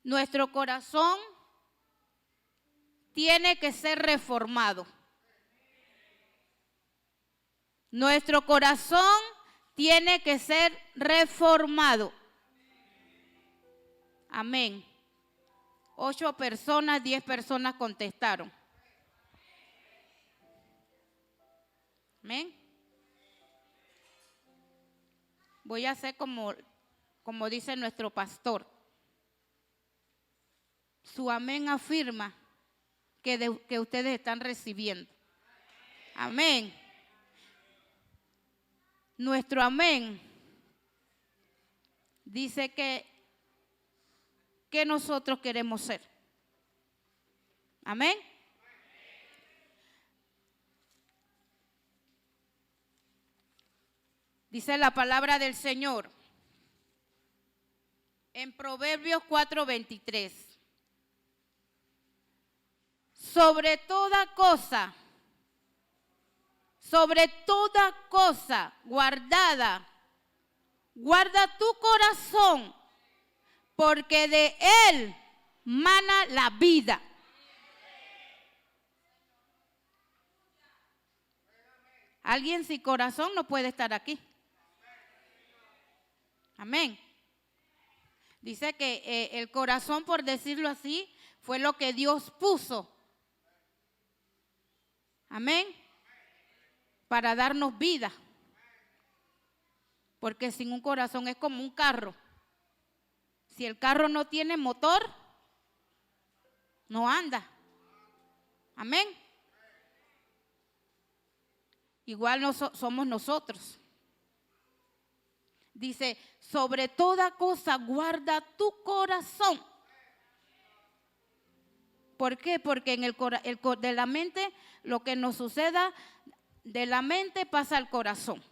Nuestro corazón tiene que ser reformado. Nuestro corazón tiene que ser reformado. Amén. 8 personas, 10 personas contestaron. Amén. Voy a hacer como dice nuestro pastor. Su amén afirma que ustedes están recibiendo. Amén. Nuestro amén dice que nosotros queremos ser. Amén. Dice la palabra del Señor en Proverbios 4:23. Sobre toda cosa guardada, guarda tu corazón, porque de él mana la vida. Alguien sin corazón no puede estar aquí. Amén. Dice que el corazón, por decirlo así, fue lo que Dios puso. Amén. Para darnos vida. Porque sin un corazón es como un carro. Si el carro no tiene motor, no anda. Amén. Igual somos nosotros. Dice, sobre toda cosa guarda tu corazón. ¿Por qué? Porque en de la mente, lo que nos suceda, de la mente pasa al corazón.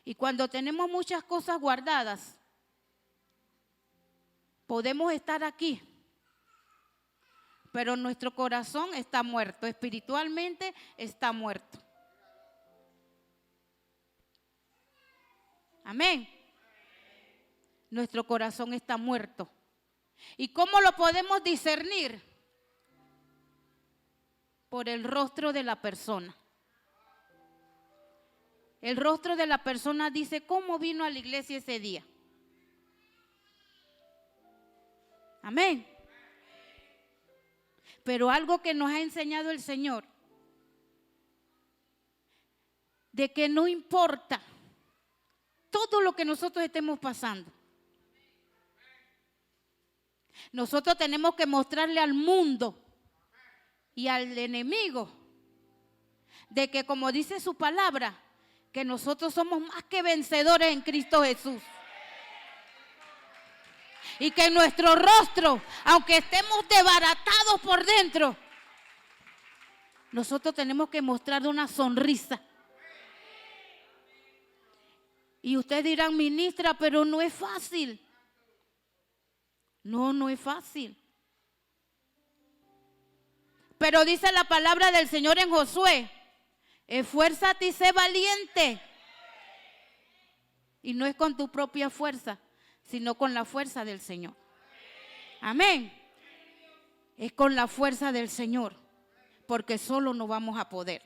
Y cuando tenemos muchas cosas guardadas, podemos estar aquí, pero nuestro corazón está muerto, espiritualmente está muerto. Amén. Nuestro corazón está muerto. ¿Y cómo lo podemos discernir? Por el rostro de la persona. El rostro de la persona dice cómo vino a la iglesia ese día. Amén. Pero algo que nos ha enseñado el Señor, de que no importa todo lo que nosotros estemos pasando, nosotros tenemos que mostrarle al mundo y al enemigo de que, como dice su palabra, que nosotros somos más que vencedores en Cristo Jesús. Y que nuestro rostro, aunque estemos desbaratados por dentro, nosotros tenemos que mostrar una sonrisa. Y ustedes dirán, ministra, pero no es fácil. No es fácil. Pero dice la palabra del Señor en Josué, esfuérzate y sé valiente. Y no es con tu propia fuerza, sino con la fuerza del Señor. Amén. Es con la fuerza del Señor, porque solo no vamos a poder.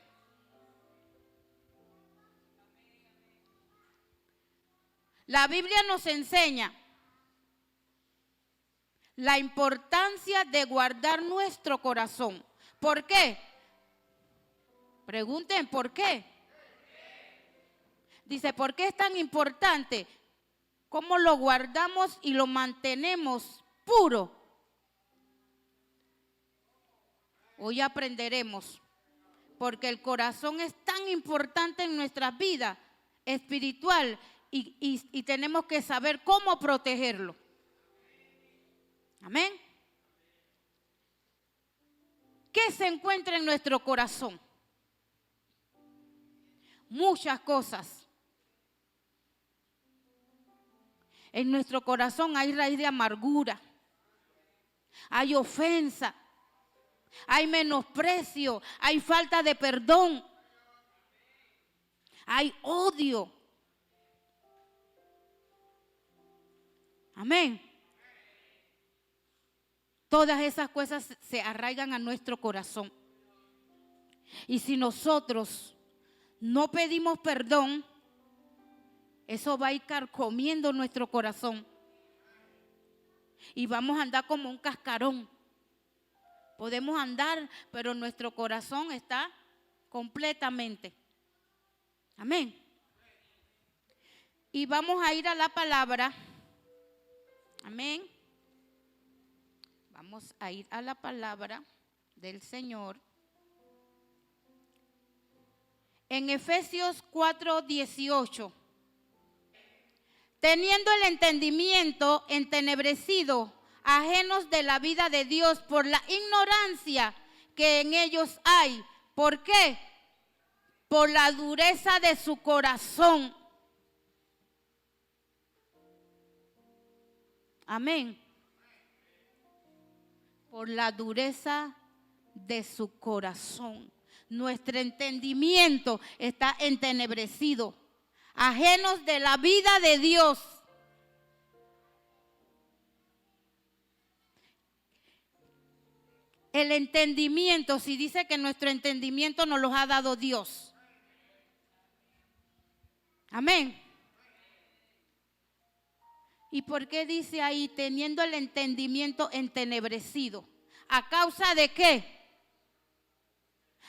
La Biblia nos enseña la importancia de guardar nuestro corazón. ¿Por qué? Pregunten, ¿por qué? Dice, ¿por qué es tan importante? ¿Cómo lo guardamos y lo mantenemos puro? Hoy aprenderemos, porque el corazón es tan importante en nuestra vida espiritual y tenemos que saber cómo protegerlo. Amén. ¿Qué se encuentra en nuestro corazón? Muchas cosas. En nuestro corazón hay raíz de amargura, hay ofensa, hay menosprecio, hay falta de perdón, hay odio. Amén. Todas esas cosas se arraigan a nuestro corazón. Y si nosotros no pedimos perdón, eso va a ir carcomiendo nuestro corazón. Y vamos a andar como un cascarón. Podemos andar, pero nuestro corazón está completamente. Amén. Y vamos a ir a la palabra. Amén. Vamos a ir a la palabra del Señor. En Efesios 4:18. Teniendo el entendimiento entenebrecido, ajenos de la vida de Dios por la ignorancia que en ellos hay. ¿Por qué? Por la dureza de su corazón. Amén. Por la dureza de su corazón. Nuestro entendimiento está entenebrecido, ajenos de la vida de Dios. El entendimiento, si dice que nuestro entendimiento nos lo ha dado Dios. Amén. ¿Y por qué dice ahí, teniendo el entendimiento entenebrecido? ¿A causa de qué?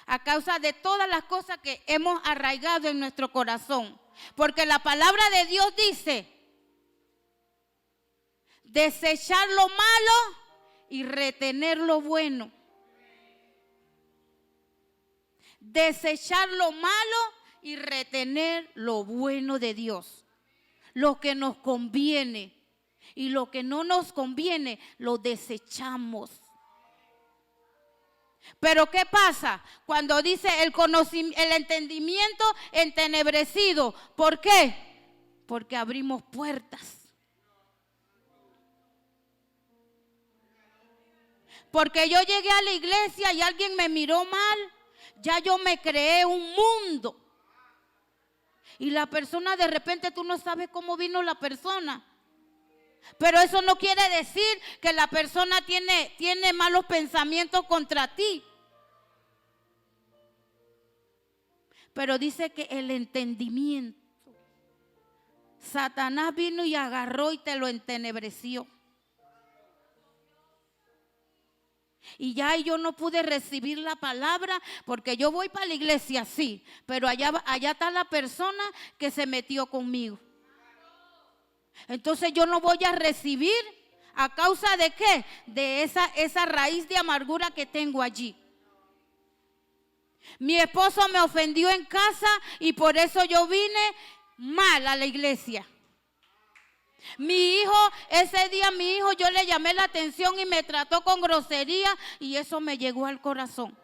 A causa de todas las cosas que hemos arraigado en nuestro corazón. Porque la palabra de Dios dice, desechar lo malo y retener lo bueno. Desechar lo malo y retener lo bueno de Dios. Lo que nos conviene y lo que no nos conviene lo desechamos. Pero ¿qué pasa cuando dice el entendimiento entenebrecido? ¿Por qué? Porque abrimos puertas. Porque yo llegué a la iglesia y alguien me miró mal, ya yo me creé un mundo. Y la persona de repente tú no sabes cómo vino la persona. Pero eso no quiere decir que la persona tiene malos pensamientos contra ti. Pero dice que el entendimiento. Satanás vino y agarró y te lo entenebreció. Y ya yo no pude recibir la palabra porque yo voy para la iglesia, sí. Pero allá está la persona que se metió conmigo. Entonces yo no voy a recibir a causa de qué, de esa raíz de amargura que tengo allí. Mi esposo me ofendió en casa y por eso yo vine mal a la iglesia. Ese día mi hijo yo le llamé la atención y me trató con grosería y eso me llegó al corazón.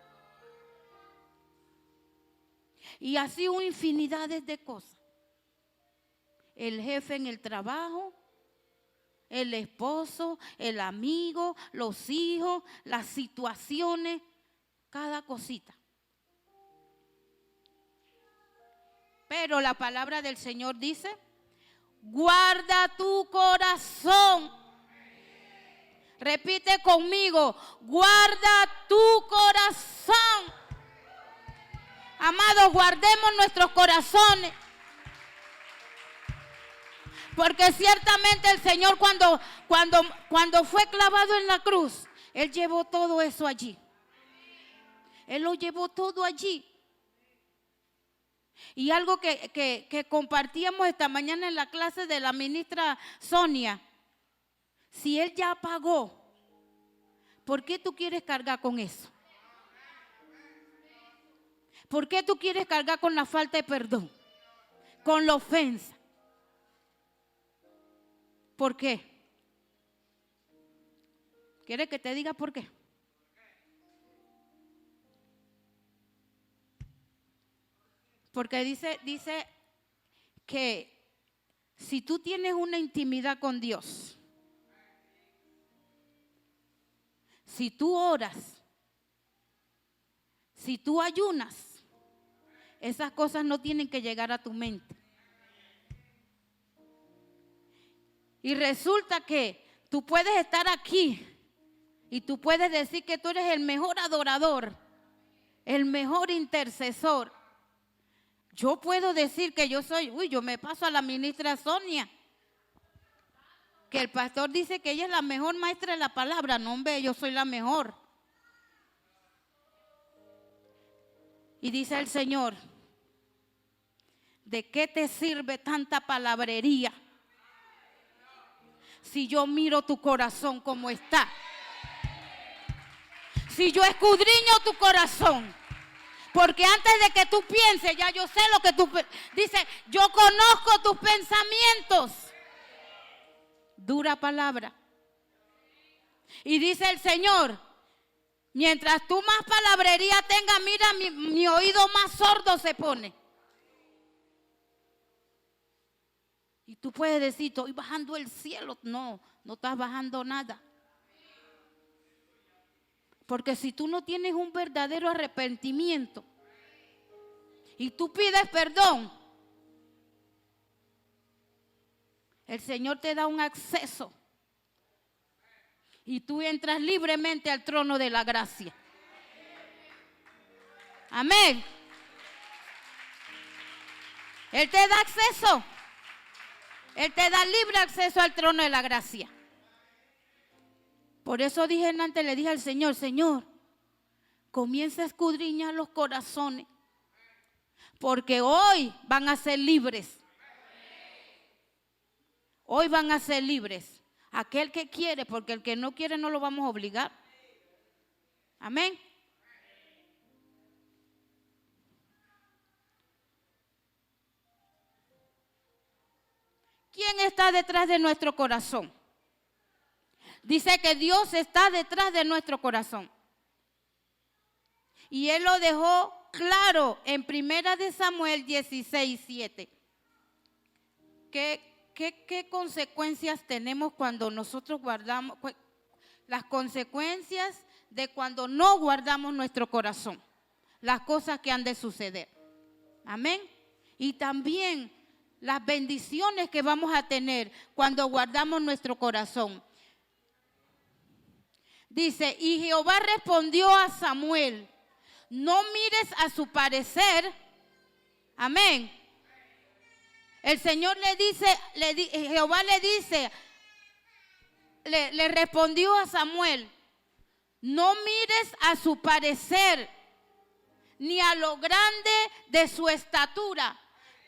Y así una infinidad de cosas. El jefe en el trabajo, el esposo, el amigo, los hijos, las situaciones, cada cosita. Pero la palabra del Señor dice, guarda tu corazón. Repite conmigo, guarda tu corazón. Amados, guardemos nuestros corazones. Porque ciertamente el Señor cuando fue clavado en la cruz, Él llevó todo eso allí. Él lo llevó todo allí. Y algo que compartíamos esta mañana en la clase de la ministra Sonia. Si Él ya pagó, ¿por qué tú quieres cargar con eso? ¿Por qué tú quieres cargar con la falta de perdón? Con la ofensa. ¿Por qué? ¿Quieres que te diga por qué? Porque dice que si tú tienes una intimidad con Dios, si tú oras, si tú ayunas, esas cosas no tienen que llegar a tu mente. Y resulta que tú puedes estar aquí y tú puedes decir que tú eres el mejor adorador, el mejor intercesor. Yo puedo decir que yo me paso a la ministra Sonia, que el pastor dice que ella es la mejor maestra de la palabra. No, hombre, yo soy la mejor. Y dice el Señor, ¿de qué te sirve tanta palabrería si yo miro tu corazón como está? Si yo escudriño tu corazón, porque antes de que tú pienses, ya yo sé lo que tú dices, yo conozco tus pensamientos. Dura palabra. Y dice el Señor, mientras tú más palabrería tengas, mira, mi oído más sordo se pone. Y tú puedes decir, estoy bajando el cielo. No, no estás bajando nada. Porque si tú no tienes un verdadero arrepentimiento y tú pides perdón, el Señor te da un acceso y tú entras libremente al trono de la gracia. Amén. Él te da acceso. Él te da libre acceso al trono de la gracia. Por eso dije antes, le dije al Señor, Señor, comienza a escudriñar los corazones, porque hoy van a ser libres. Hoy van a ser libres. Aquel que quiere, porque el que no quiere no lo vamos a obligar. Amén. ¿Quién está detrás de nuestro corazón? Dice que Dios está detrás de nuestro corazón. Y Él lo dejó claro en 1 Samuel 16:7. ¿Qué consecuencias tenemos cuando nosotros guardamos? Las consecuencias de cuando no guardamos nuestro corazón. Las cosas que han de suceder. Amén. Y también las bendiciones que vamos a tener cuando guardamos nuestro corazón. Dice, y Jehová respondió a Samuel, no mires a su parecer. Amén. El Señor le dice, Jehová le dice, le respondió a Samuel, no mires a su parecer, ni a lo grande de su estatura,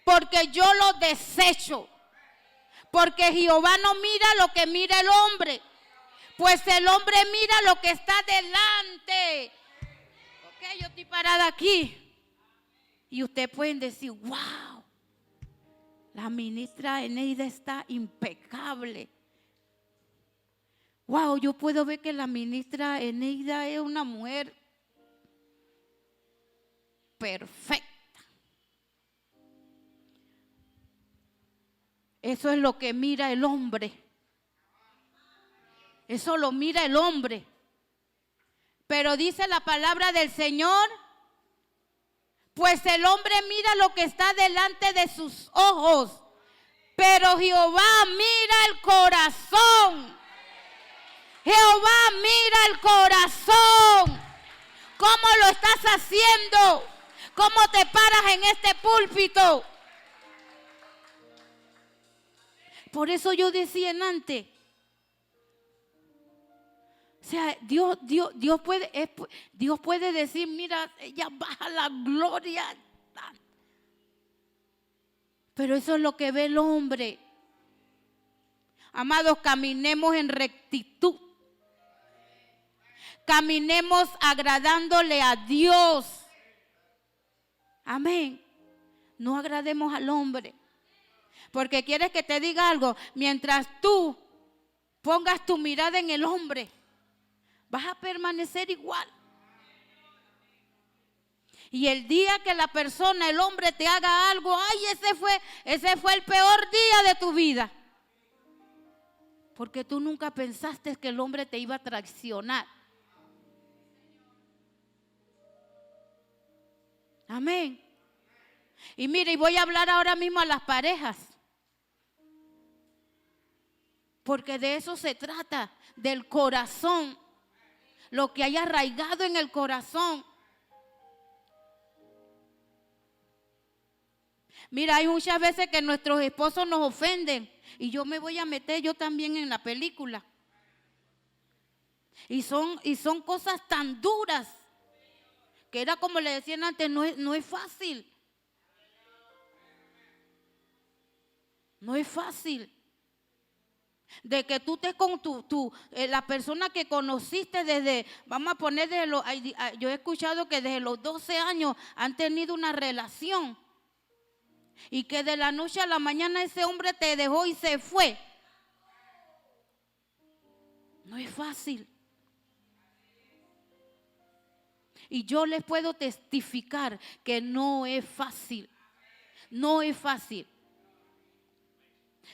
porque yo lo desecho. Porque Jehová no mira lo que mira el hombre, pues el hombre mira lo que está delante. Ok, yo estoy parada aquí. Y ustedes pueden decir, wow, la ministra Eneida está impecable. Wow, yo puedo ver que la ministra Eneida es una mujer perfecta. Eso es lo que mira el hombre. Eso lo mira el hombre. Pero dice la palabra del Señor, pues el hombre mira lo que está delante de sus ojos, pero Jehová mira el corazón. Jehová mira el corazón. ¿Cómo lo estás haciendo? ¿Cómo te paras en este púlpito? Por eso yo decía antes, o sea, Dios puede decir, mira, ella baja la gloria. Pero eso es lo que ve el hombre. Amados, caminemos en rectitud. Caminemos agradándole a Dios. Amén. No agrademos al hombre. Porque quieres que te diga algo. Mientras tú pongas tu mirada en el hombre, vas a permanecer igual. Y el día que la persona, el hombre te haga algo, ay, ese fue el peor día de tu vida. Porque tú nunca pensaste que el hombre te iba a traicionar. Amén. Y mire, y voy a hablar ahora mismo a las parejas. Porque de eso se trata, del corazón. Lo que haya arraigado en el corazón. Mira, hay muchas veces que nuestros esposos nos ofenden. Y yo me voy a meter yo también en la película. Y son cosas tan duras. Que era como le decían antes, no es fácil. No es fácil. De que tú estés con la persona que conociste desde, vamos a poner yo he escuchado que desde los 12 años han tenido una relación. Y que de la noche a la mañana ese hombre te dejó y se fue. No es fácil. Y yo les puedo testificar que no es fácil. No es fácil.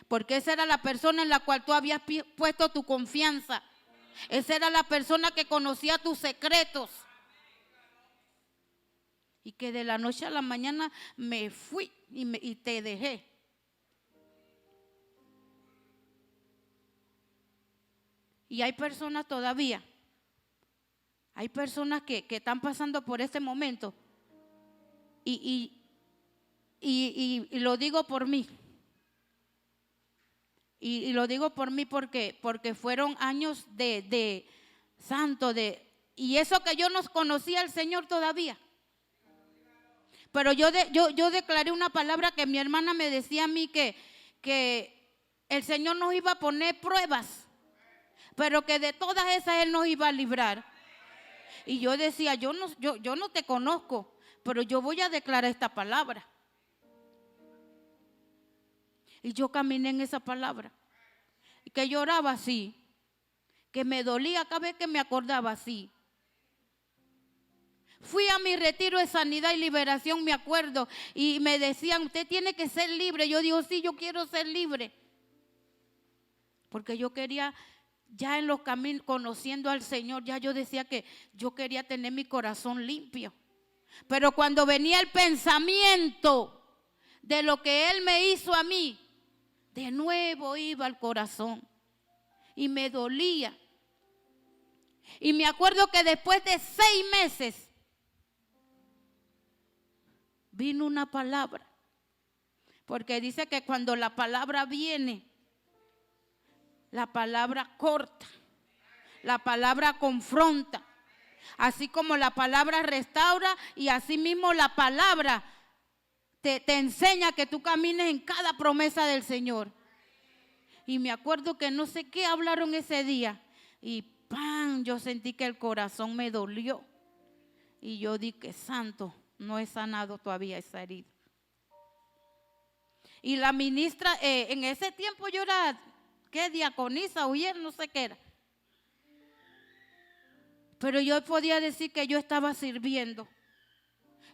Porque esa era la persona en la cual tú habías puesto tu confianza. Esa era la persona que conocía tus secretos. Y que de la noche a la mañana me fui y te dejé. Y hay personas todavía. Hay personas que están pasando por este momento. Y lo digo por mí. Y lo digo por mí porque fueron años de santo, y eso que yo no conocía al Señor todavía. Pero yo declaré una palabra que mi hermana me decía a mí que el Señor nos iba a poner pruebas, pero que de todas esas Él nos iba a librar. Y yo decía, yo no te conozco, pero yo voy a declarar esta palabra. Y yo caminé en esa palabra. Y que lloraba así. Que me dolía cada vez que me acordaba así. Fui a mi retiro de sanidad y liberación, me acuerdo. Y me decían, usted tiene que ser libre. Yo digo, sí, yo quiero ser libre. Porque yo quería, ya en los caminos, conociendo al Señor, ya yo decía que yo quería tener mi corazón limpio. Pero cuando venía el pensamiento de lo que Él me hizo a mí, de nuevo iba al corazón y me dolía. Y me acuerdo que después de 6 meses vino una palabra. Porque dice que cuando la palabra viene, la palabra corta, la palabra confronta. Así como la palabra restaura, y así mismo la palabra te enseña que tú camines en cada promesa del Señor. Y me acuerdo que no sé qué hablaron ese día. Y ¡pam! Yo sentí que el corazón me dolió. Y yo dije, santo, no he sanado todavía esa herida. Y la ministra, en ese tiempo yo era, ¿qué? Diaconisa, oye, no sé qué era. Pero yo podía decir que yo estaba sirviendo.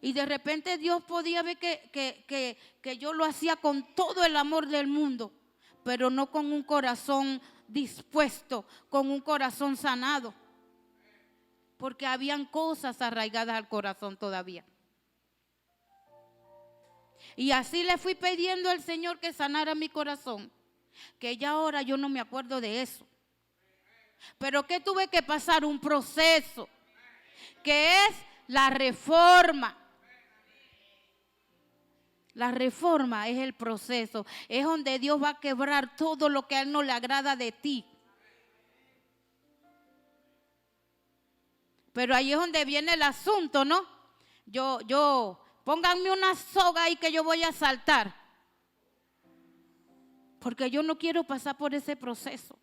Y de repente Dios podía ver que yo lo hacía con todo el amor del mundo, pero no con un corazón dispuesto, con un corazón sanado. Porque habían cosas arraigadas al corazón todavía. Y así le fui pidiendo al Señor que sanara mi corazón, que ya ahora yo no me acuerdo de eso. Pero que tuve que pasar un proceso, que es la reforma. La reforma es el proceso, es donde Dios va a quebrar todo lo que a Él no le agrada de ti. Pero ahí es donde viene el asunto, ¿no? Pónganme una soga ahí que yo voy a saltar. Porque yo no quiero pasar por ese proceso.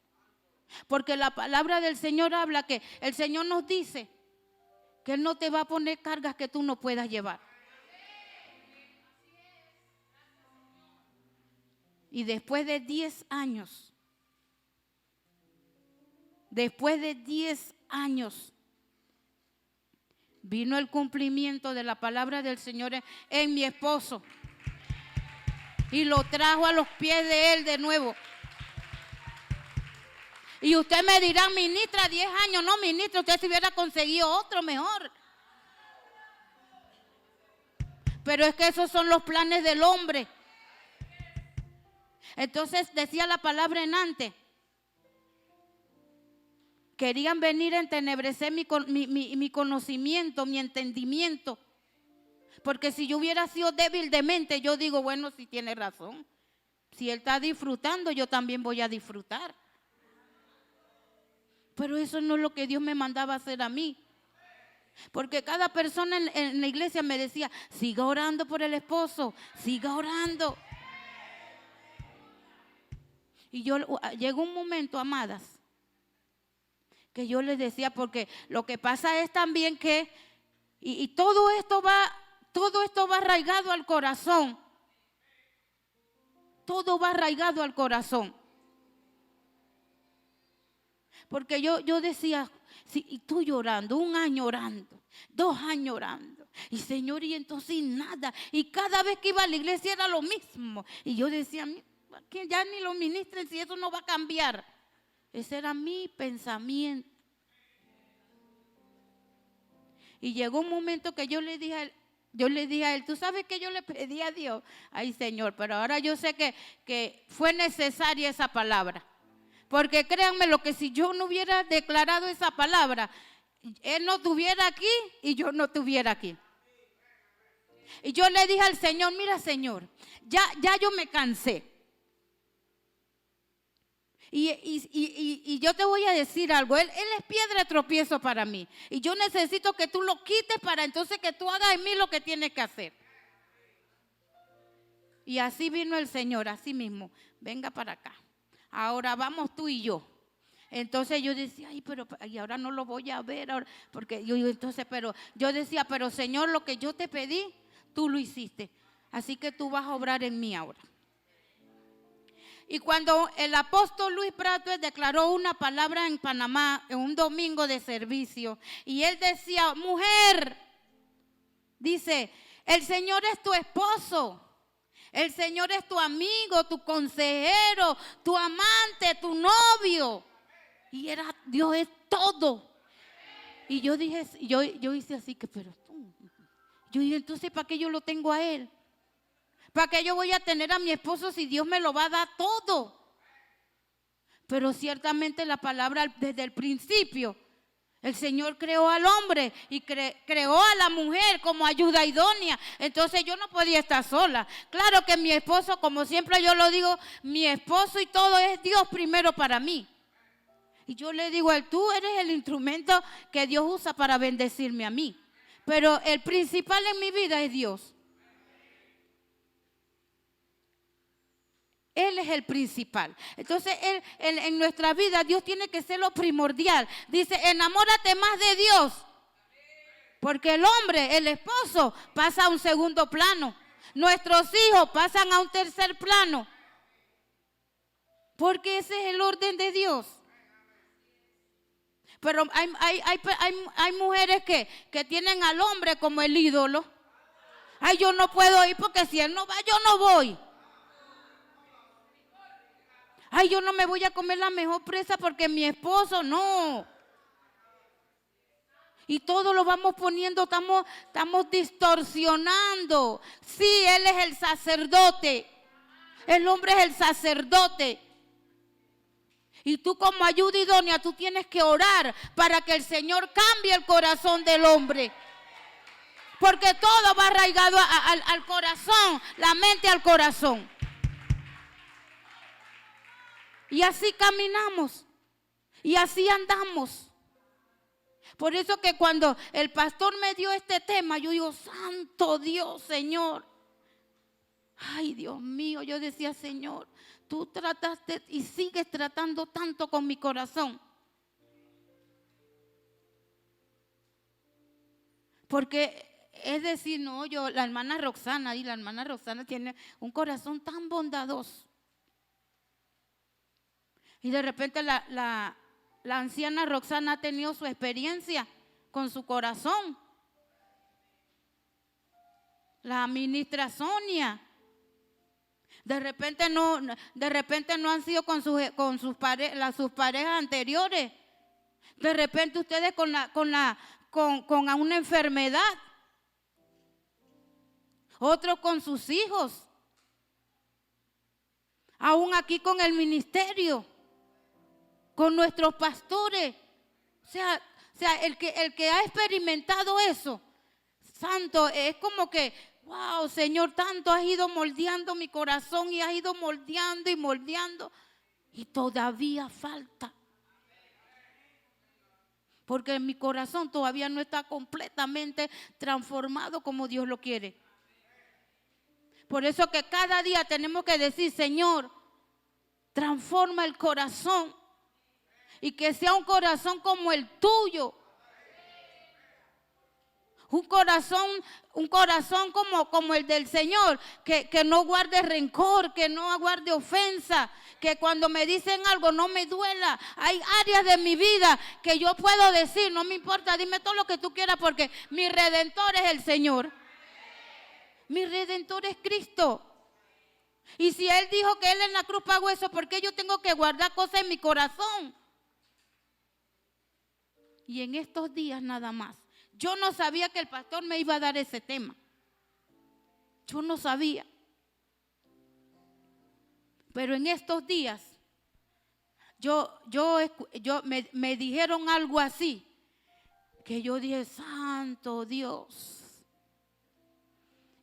Porque la palabra del Señor habla que el Señor nos dice que Él no te va a poner cargas que tú no puedas llevar. Y después de 10 años, vino el cumplimiento de la palabra del Señor en mi esposo. Y lo trajo a los pies de Él de nuevo. Y usted me dirá, ministra, 10 años. No, ministra, usted se hubiera conseguido otro mejor. Pero es que esos son los planes del hombre. Entonces decía la palabra en antes Querían venir a entenebrecer mi conocimiento, mi entendimiento. Porque si yo hubiera sido débil de mente, yo digo, bueno, si tiene razón. Si él está disfrutando, yo también voy a disfrutar. Pero eso no es lo que Dios me mandaba a hacer a mí. Porque cada persona en la iglesia me decía, siga orando por el esposo, siga orando. Y llegó un momento, amadas, que yo les decía, porque lo que pasa es también que, y todo esto va arraigado al corazón. Todo va arraigado al corazón. Porque yo decía, sí, y tú llorando, 1 año orando, 2 años orando. Y Señor, y entonces nada. Y cada vez que iba a la iglesia era lo mismo. Y yo decía, que ya ni lo ministren si eso no va a cambiar. Ese era mi pensamiento. Y llegó un momento que yo le dije a él, ¿tú sabes que yo le pedí a Dios? Ay, Señor, pero ahora yo sé que fue necesaria esa palabra. Porque créanme lo que si yo no hubiera declarado esa palabra, él no estuviera aquí y yo no estuviera aquí. Y yo le dije al Señor, mira, Señor, ya yo me cansé. Y yo te voy a decir algo, él es piedra de tropiezo para mí. Y yo necesito que tú lo quites para entonces que tú hagas en mí lo que tienes que hacer. Y así vino el Señor, así mismo, venga para acá. Ahora vamos tú y yo. Entonces yo decía, ay, pero y ahora no lo voy a ver, ahora, porque yo decía, pero Señor, lo que yo te pedí, tú lo hiciste. Así que tú vas a obrar en mí ahora. Y cuando el apóstol Luis Prates declaró una palabra en Panamá en un domingo de servicio, y él decía, mujer, dice, el Señor es tu esposo. El Señor es tu amigo, tu consejero, tu amante, tu novio. Y Dios es todo. Y yo dije, yo hice así que, pero tú. Yo dije, entonces, ¿para qué yo lo tengo a él? ¿Para qué yo voy a tener a mi esposo si Dios me lo va a dar todo? Pero ciertamente la palabra desde el principio, el Señor creó al hombre y creó a la mujer como ayuda idónea. Entonces yo no podía estar sola. Claro que mi esposo, como siempre yo lo digo, mi esposo y todo es Dios primero para mí. Y yo le digo a él, tú eres el instrumento que Dios usa para bendecirme a mí. Pero el principal en mi vida es Dios. Él es el principal. Entonces, en nuestra vida, Dios tiene que ser lo primordial. Dice, enamórate más de Dios. Porque el hombre, el esposo, pasa a un segundo plano. Nuestros hijos pasan a un tercer plano. Porque ese es el orden de Dios. Pero hay mujeres que tienen al hombre como el ídolo. Ay, yo no puedo ir porque si él no va, yo no voy. Ay, yo no me voy a comer la mejor presa porque mi esposo no. Y todo lo vamos poniendo, estamos distorsionando. Sí, él es el sacerdote. El hombre es el sacerdote. Y tú como ayuda idónea, tú tienes que orar para que el Señor cambie el corazón del hombre. Porque todo va arraigado al corazón, la mente al corazón. Y así caminamos. Y así andamos. Por eso que cuando el pastor me dio este tema, yo digo, santo Dios, Señor. Ay, Dios mío, yo decía, Señor, tú trataste y sigues tratando tanto con mi corazón. Porque es decir, no, la hermana Roxana tiene un corazón tan bondadoso. Y de repente la anciana Roxana ha tenido su experiencia con su corazón. La ministra Sonia. De repente no han sido con sus parejas anteriores. De repente ustedes con una enfermedad. Otros con sus hijos. Aún aquí con el ministerio. Con nuestros pastores. El que ha experimentado eso, santo, es como que, wow, Señor, tanto has ido moldeando mi corazón y has ido moldeando y moldeando. Y todavía falta. Porque mi corazón todavía no está completamente transformado como Dios lo quiere. Por eso que cada día tenemos que decir, Señor, transforma el corazón. Y que sea un corazón como el tuyo. Un corazón como el del Señor, que no guarde rencor, que no guarde ofensa, que cuando me dicen algo no me duela. Hay áreas de mi vida que yo puedo decir, no me importa, dime todo lo que tú quieras porque mi Redentor es el Señor. Mi Redentor es Cristo. Y si Él dijo que Él en la cruz pagó eso, ¿por qué yo tengo que guardar cosas en mi corazón? Y en estos días nada más. Yo no sabía que el pastor me iba a dar ese tema. Yo no sabía. Pero en estos días, me dijeron algo así, que yo dije, santo Dios.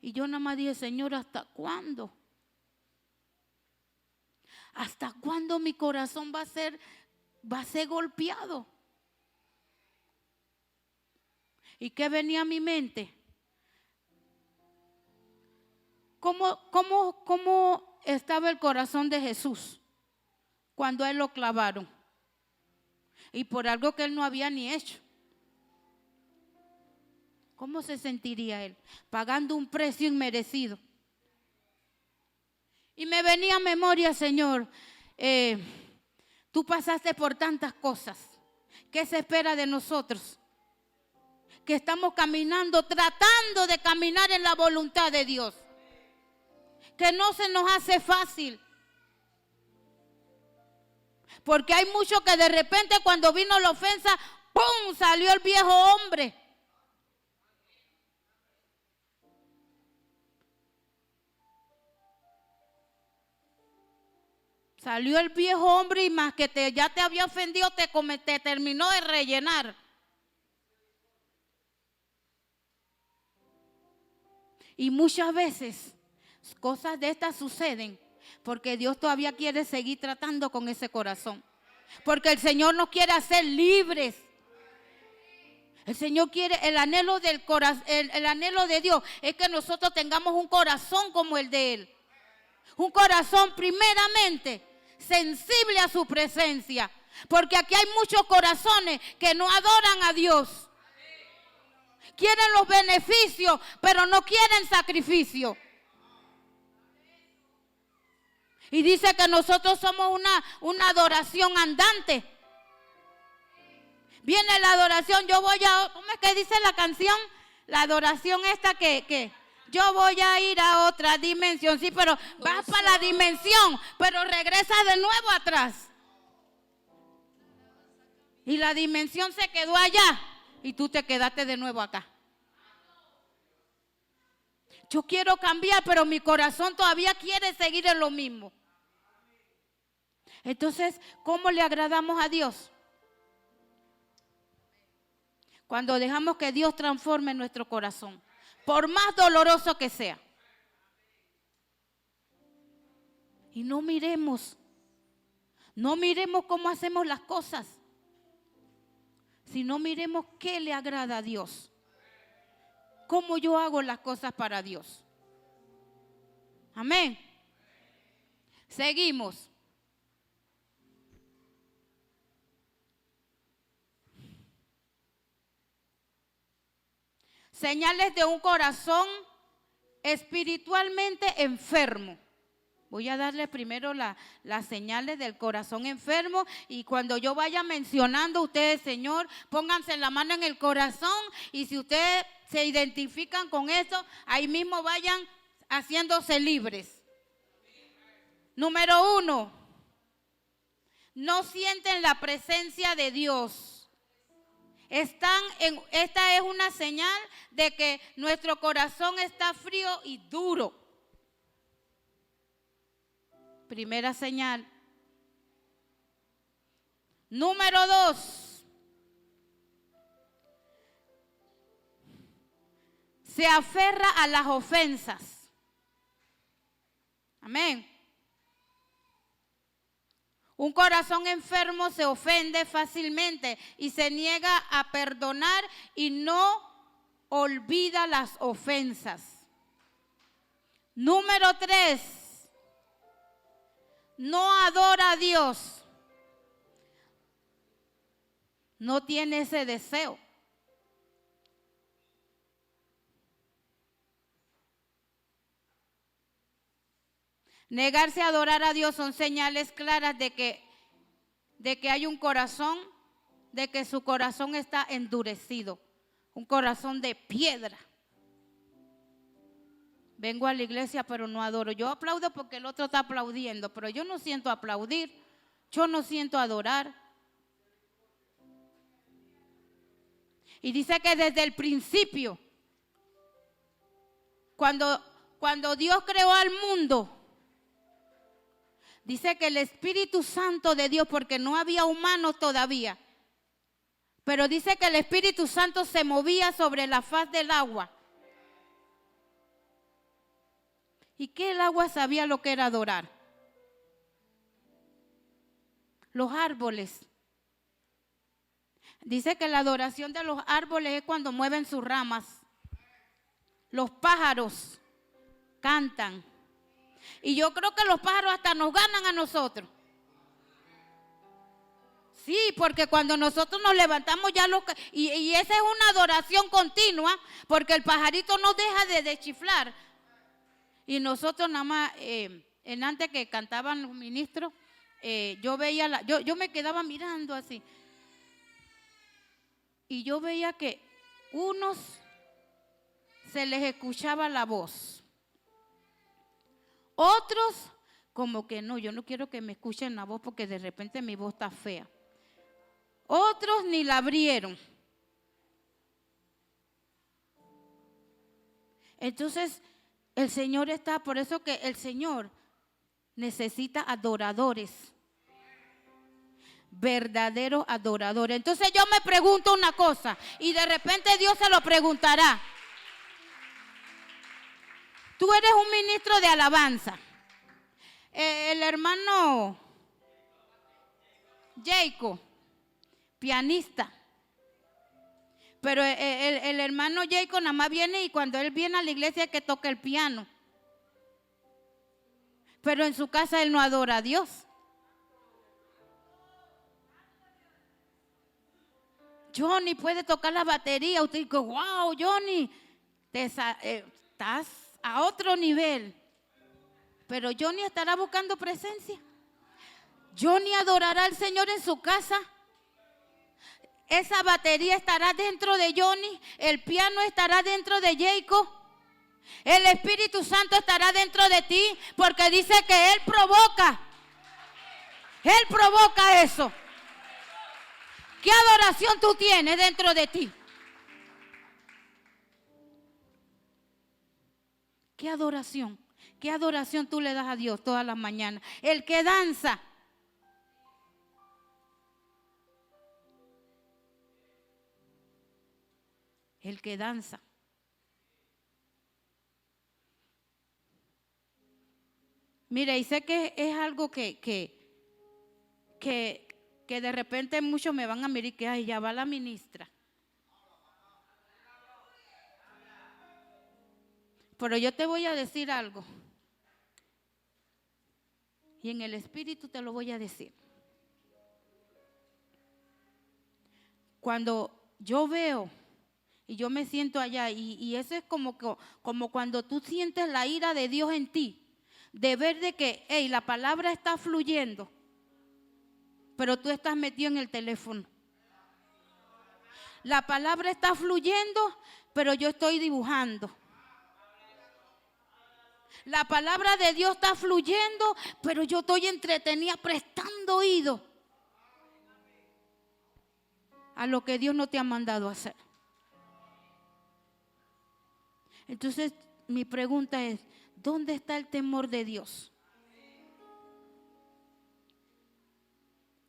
Y yo nada más dije, Señor, ¿hasta cuándo? ¿Hasta cuándo mi corazón va a ser golpeado? ¿Y qué venía a mi mente? ¿Cómo estaba el corazón de Jesús cuando a Él lo clavaron? Y por algo que Él no había ni hecho. ¿Cómo se sentiría Él? Pagando un precio inmerecido. Y me venía a memoria, Señor, tú pasaste por tantas cosas. ¿Qué se espera de nosotros? Que estamos caminando, tratando de caminar en la voluntad de Dios. Que no se nos hace fácil. Porque hay muchos que de repente cuando vino la ofensa, ¡pum!, salió el viejo hombre. Salió el viejo hombre y más que ya te había ofendido, te terminó de rellenar. Y muchas veces cosas de estas suceden porque Dios todavía quiere seguir tratando con ese corazón. Porque el Señor nos quiere hacer libres. El Señor quiere, el anhelo de Dios es que nosotros tengamos un corazón como el de Él. Un corazón primeramente sensible a su presencia. Porque aquí hay muchos corazones que no adoran a Dios. Quieren los beneficios, pero no quieren sacrificio. Y dice que nosotros somos una adoración andante. Viene la adoración, ¿cómo es que dice la canción? La adoración esta que yo voy a ir a otra dimensión. Sí, pero vas para la dimensión, pero regresas de nuevo atrás. Y la dimensión se quedó allá y tú te quedaste de nuevo acá. Yo quiero cambiar, pero mi corazón todavía quiere seguir en lo mismo. Entonces, ¿cómo le agradamos a Dios? Cuando dejamos que Dios transforme nuestro corazón, por más doloroso que sea. Y no miremos cómo hacemos las cosas, sino miremos qué le agrada a Dios. Cómo yo hago las cosas para Dios. Amén. Seguimos. Señales de un corazón espiritualmente enfermo. Voy a darle primero las señales del corazón enfermo y cuando yo vaya mencionando ustedes, Señor, pónganse la mano en el corazón y si ustedes se identifican con eso, ahí mismo vayan haciéndose libres. Número 1, no sienten la presencia de Dios. Esta es una señal de que nuestro corazón está frío y duro. Primera señal. Número 2, se aferra a las ofensas. Amén. Un corazón enfermo se ofende fácilmente y se niega a perdonar y no olvida las ofensas. Número 3, no adora a Dios. No tiene ese deseo. Negarse a adorar a Dios son señales claras de que hay un corazón, de que su corazón está endurecido, un corazón de piedra. Vengo a la iglesia pero no adoro. Yo aplaudo porque el otro está aplaudiendo, pero yo no siento aplaudir, yo no siento adorar. Y dice que desde el principio, cuando Dios creó al mundo, dice que el Espíritu Santo de Dios, porque no había humanos todavía, pero dice que el Espíritu Santo se movía sobre la faz del agua. ¿Y qué el agua sabía lo que era adorar? Los árboles. Dice que la adoración de los árboles es cuando mueven sus ramas. Los pájaros cantan. Y yo creo que los pájaros hasta nos ganan a nosotros. Sí, porque cuando nosotros nos levantamos ya y esa es una adoración continua, porque el pajarito no deja de chiflar. Y nosotros nada más, en antes que cantaban los ministros, yo veía, yo me quedaba mirando así. Y yo veía que unos se les escuchaba la voz. Otros como que no, yo no quiero que me escuchen la voz porque de repente mi voz está fea. Otros ni la abrieron. Entonces el Señor está, por eso que el Señor necesita adoradores. Verdaderos adoradores. Entonces yo me pregunto una cosa y de repente Dios se lo preguntará. Tú eres un ministro de alabanza. El hermano Jacob, pianista. Pero el hermano Jacob nada más viene y cuando él viene a la iglesia es que toca el piano. Pero en su casa él no adora a Dios. Johnny puede tocar la batería. Usted dice, wow, Johnny, estás a otro nivel. Pero Johnny estará buscando presencia. Johnny adorará al Señor en su casa. Esa batería estará dentro de Johnny. El piano estará dentro de Jacob. El Espíritu Santo estará dentro de ti. Porque dice que Él provoca. Él provoca eso. ¿Qué adoración tú tienes dentro de ti? ¿Qué adoración? ¿Qué adoración tú le das a Dios todas las mañanas? El que danza. El que danza. Mira, y sé que es algo que de repente muchos me van a mirar y que ay, ya va la ministra. Pero yo te voy a decir algo. Y en el Espíritu te lo voy a decir. Cuando yo veo y yo me siento allá y eso es como cuando tú sientes la ira de Dios en ti. De ver de que hey, la palabra está fluyendo, pero tú estás metido en el teléfono. La palabra está fluyendo, pero yo estoy dibujando. La palabra de Dios está fluyendo, pero yo estoy entretenida prestando oído a lo que Dios no te ha mandado a hacer. Entonces, mi pregunta es, ¿dónde está el temor de Dios?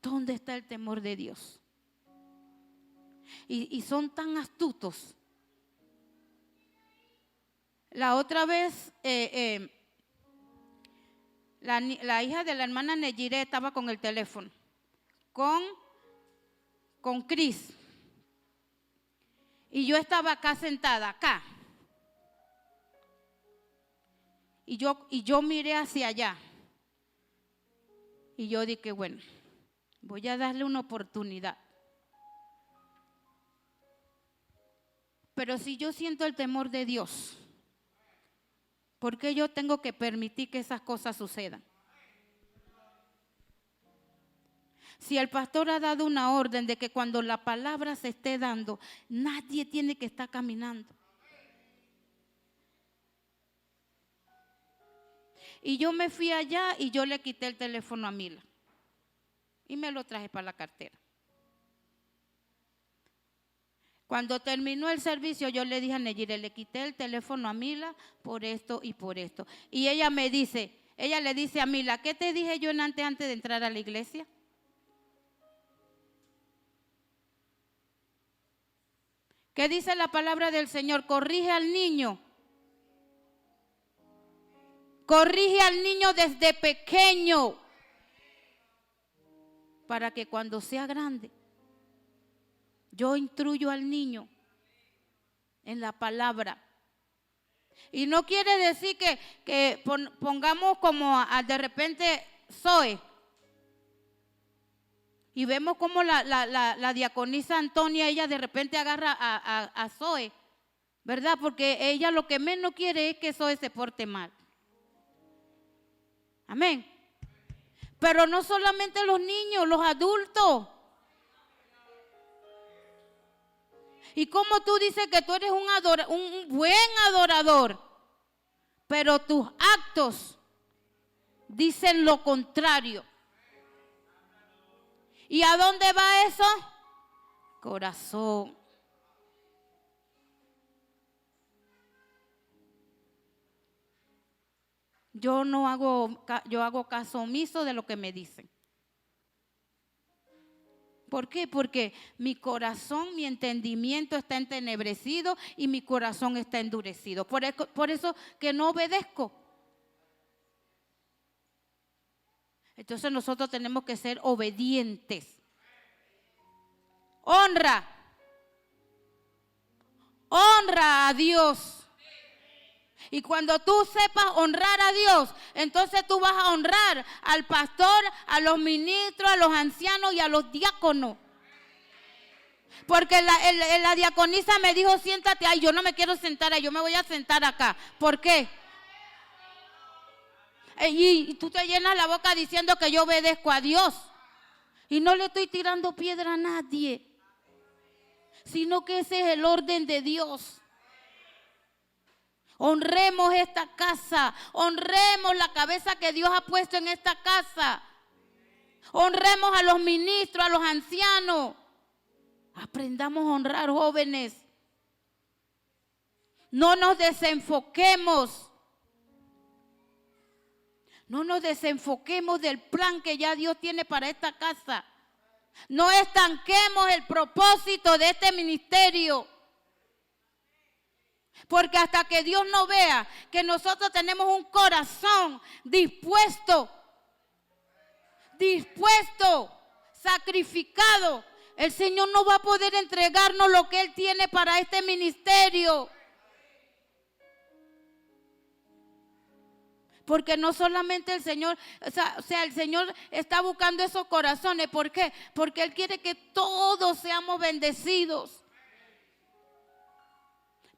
¿Dónde está el temor de Dios? Y son tan astutos La otra vez, la hija de la hermana Neyire estaba con el teléfono, con Cris. Y yo estaba acá sentada, acá. Y yo miré hacia allá. Y yo dije, bueno, voy a darle una oportunidad. Pero si yo siento el temor de Dios, ¿por qué yo tengo que permitir que esas cosas sucedan? Si el pastor ha dado una orden de que cuando la palabra se esté dando, nadie tiene que estar caminando. Y yo me fui allá y yo le quité el teléfono a Mila. Y me lo traje para la cartera. Cuando terminó el servicio, yo le dije a Neyire, le quité el teléfono a Mila por esto y por esto. Y ella le dice a Mila, ¿qué te dije yo antes de entrar a la iglesia? ¿Qué dice la palabra del Señor? Corrige al niño. Corrige al niño desde pequeño, para que cuando sea grande, yo instruyo al niño en la palabra. Y no quiere decir que pongamos como de repente Zoe. Y vemos como la diaconisa Antonia, ella de repente agarra a Zoe, ¿verdad? Porque ella lo que menos quiere es que Zoe se porte mal. Amén. Pero no solamente los niños, los adultos. Y como tú dices que tú eres un buen adorador, pero tus actos dicen lo contrario. ¿Y a dónde va eso? Corazón. Yo hago caso omiso de lo que me dicen. ¿Por qué? Porque mi corazón, mi entendimiento está entenebrecido y mi corazón está endurecido. Por eso que no obedezco. Entonces nosotros tenemos que ser obedientes. Honra a Dios. Y cuando tú sepas honrar a Dios, entonces tú vas a honrar al pastor, a los ministros, a los ancianos y a los diáconos. Porque la diaconisa me dijo, siéntate ahí. Yo no me quiero sentar ahí, yo me voy a sentar acá. ¿Por qué? Y tú te llenas la boca diciendo que yo obedezco a Dios. Y no le estoy tirando piedra a nadie, sino que ese es el orden de Dios. Honremos esta casa, honremos la cabeza que Dios ha puesto en esta casa. Honremos a los ministros, a los ancianos. Aprendamos a honrar, jóvenes. No nos desenfoquemos. No nos desenfoquemos del plan que ya Dios tiene para esta casa. No estanquemos el propósito de este ministerio. Porque hasta que Dios no vea que nosotros tenemos un corazón dispuesto, sacrificado, el Señor no va a poder entregarnos lo que Él tiene para este ministerio. Porque no solamente el Señor, o sea, el Señor está buscando esos corazones. ¿Por qué? Porque Él quiere que todos seamos bendecidos.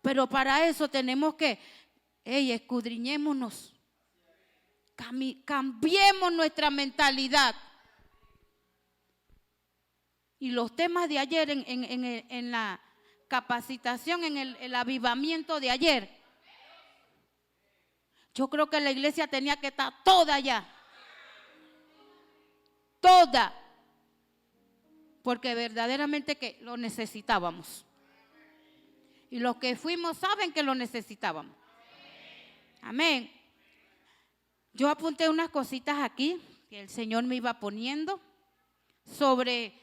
Pero para eso tenemos que, escudriñémonos. Cambiemos nuestra mentalidad. Y los temas de ayer en la capacitación, en el avivamiento de ayer, yo creo que la iglesia tenía que estar toda ya. Toda. Porque verdaderamente que lo necesitábamos. Y los que fuimos saben que lo necesitábamos. Amén. Yo apunté unas cositas aquí que el Señor me iba poniendo sobre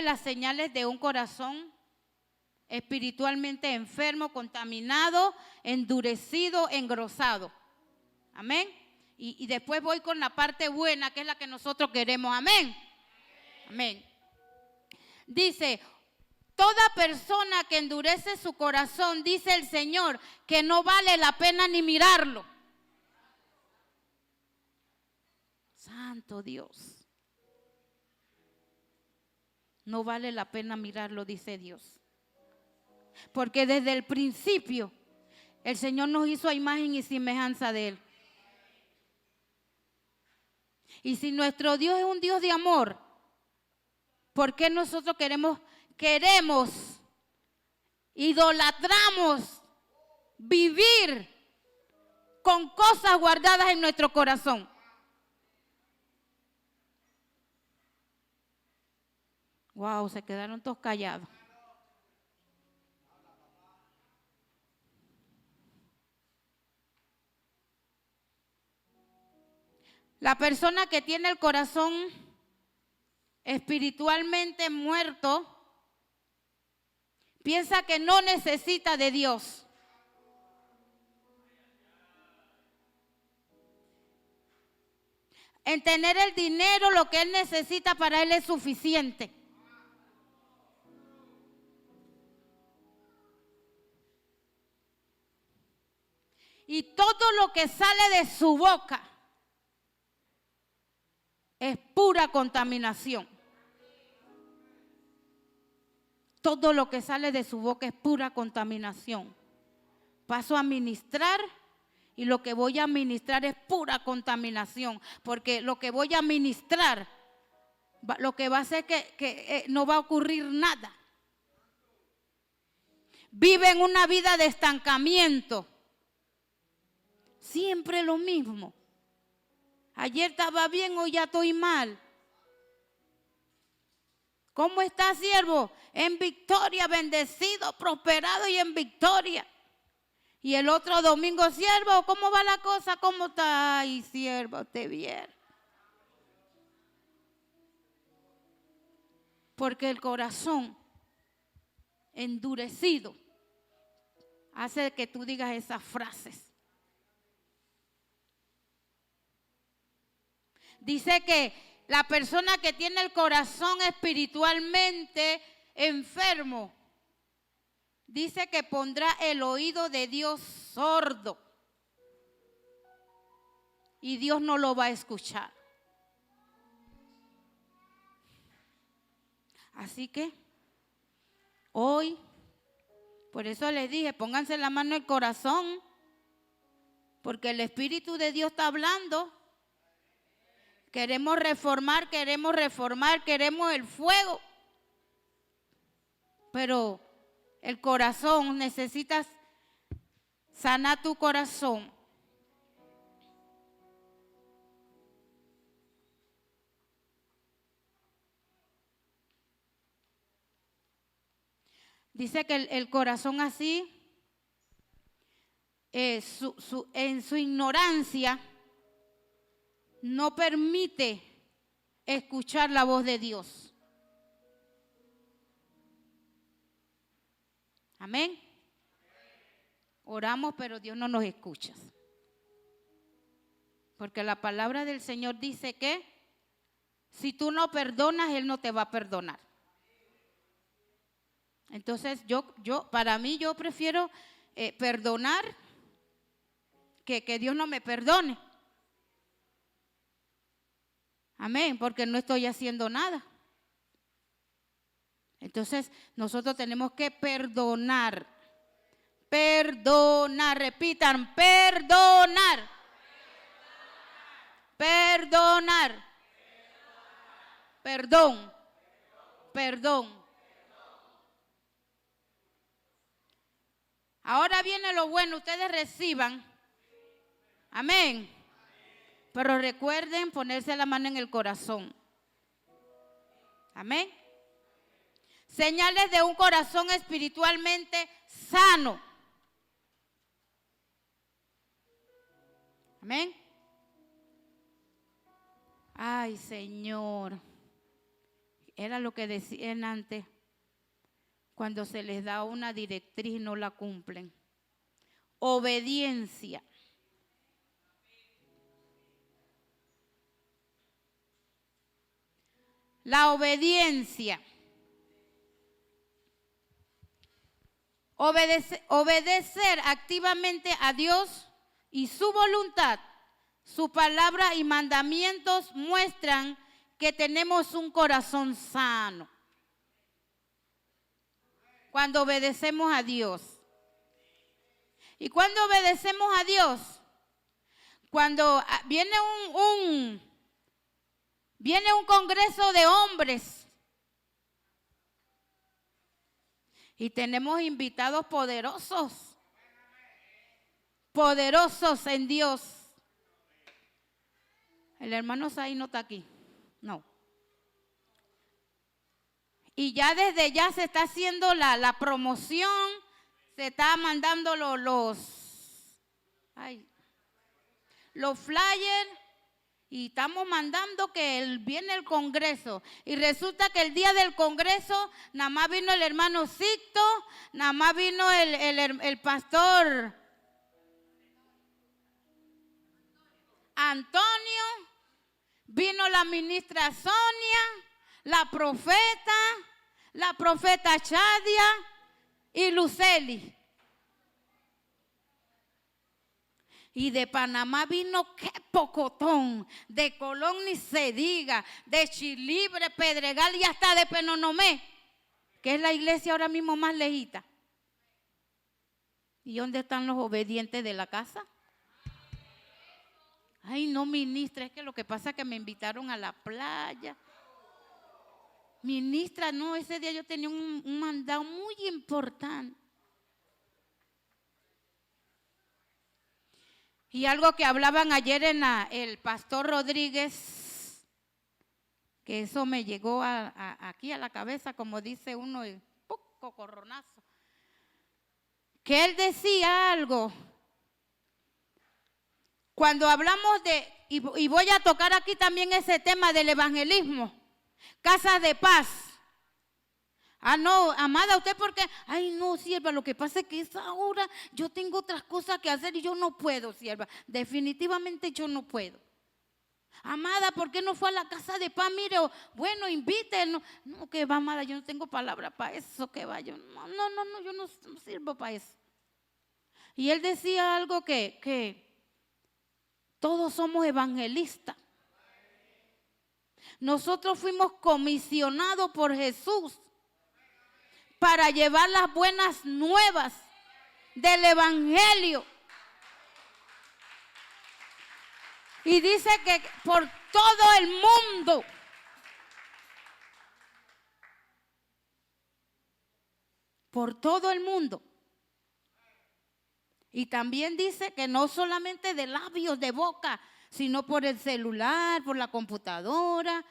las señales de un corazón espiritualmente enfermo, contaminado, endurecido, engrosado. Amén. Y después voy con la parte buena, que es la que nosotros queremos. Amén. Amén. Dice, toda persona que endurece su corazón, dice el Señor, que no vale la pena ni mirarlo. Santo Dios. No vale la pena mirarlo, dice Dios. Porque desde el principio el Señor nos hizo a imagen y semejanza de Él. Y si nuestro Dios es un Dios de amor, ¿por qué nosotros queremos, idolatramos vivir con cosas guardadas en nuestro corazón? Wow, se quedaron todos callados. La persona que tiene el corazón espiritualmente muerto piensa que no necesita de Dios. En tener el dinero, lo que él necesita para él es suficiente. Y todo lo que sale de su boca es pura contaminación. Todo lo que sale de su boca es pura contaminación. Paso a ministrar y lo que voy a ministrar es pura contaminación. Porque lo que voy a ministrar, lo que va a hacer que no va a ocurrir nada. Viven una vida de estancamiento. Siempre lo mismo. Ayer estaba bien, hoy ya estoy mal. ¿Cómo está, siervo? En victoria, bendecido, prosperado y en victoria. Y el otro domingo, siervo, ¿cómo va la cosa? ¿Cómo está? Ay, siervo, te viera. Porque el corazón endurecido hace que tú digas esas frases. Dice que la persona que tiene el corazón espiritualmente enfermo, dice que pondrá el oído de Dios sordo y Dios no lo va a escuchar. Así que hoy, por eso les dije, pónganse la mano en el corazón, porque el Espíritu de Dios está hablando. Queremos reformar, queremos el fuego. Pero el corazón, necesitas sanar tu corazón. Dice que el corazón así, en su ignorancia, no permite escuchar la voz de Dios. Amén. Oramos, pero Dios no nos escucha. Porque la palabra del Señor dice que si tú no perdonas, Él no te va a perdonar. Entonces para mí yo prefiero perdonar que Dios no me perdone. Amén, porque no estoy haciendo nada. Entonces nosotros tenemos que perdonar. Perdonar, repitan, perdonar. Perdonar. Perdón. Perdón. Ahora viene lo bueno, ustedes reciban. Amén. Pero recuerden ponerse la mano en el corazón. Amén. Señales de un corazón espiritualmente sano. Amén. Ay, Señor. Era lo que decían antes. cuando se les da una directriz y no la cumplen. Obediencia. La obediencia. Obedecer activamente a Dios y su voluntad, su palabra y mandamientos muestran que tenemos un corazón sano. Cuando obedecemos a Dios. ¿Y cuando obedecemos a Dios? Cuando viene un congreso de hombres y tenemos invitados poderosos en Dios. El hermano Saí no está aquí, no. Y ya desde ya se está haciendo la promoción, se está mandando los flyers y estamos mandando que viene el congreso. Y resulta que el día del congreso nada más vino el hermano Sicto, nada más vino el pastor Antonio, vino la ministra Sonia, la profeta Chadia y Luceli. Y de Panamá vino qué pocotón, de Colón ni se diga, de Chilibre, Pedregal y hasta de Penonomé, que es la iglesia ahora mismo más lejita. ¿Y dónde están los obedientes de la casa? Ay, no, ministra, es que lo que pasa es que me invitaron a la playa. Ministra, no, ese día yo tenía un mandado muy importante. Y algo que hablaban ayer el pastor Rodríguez, que eso me llegó aquí a la cabeza, como dice uno, el poco corronazo. Que él decía algo. Cuando hablamos y voy a tocar aquí también ese tema del evangelismo, casas de paz. Ah, no, amada, ¿usted por qué? Ay, no, sierva, lo que pasa es que esa hora yo tengo otras cosas que hacer y yo no puedo, sierva. Definitivamente yo no puedo. Amada, ¿por qué no fue a la casa de paz? Mire, bueno, invítenos. No, que va, amada, yo no tengo palabra para eso, que va. Yo no sirvo para eso. Y él decía algo que todos somos evangelistas. Nosotros fuimos comisionados por Jesús para llevar las buenas nuevas del evangelio. Y dice que por todo el mundo. Por todo el mundo. Y también dice que no solamente de labios, de boca, sino por el celular, por la computadora.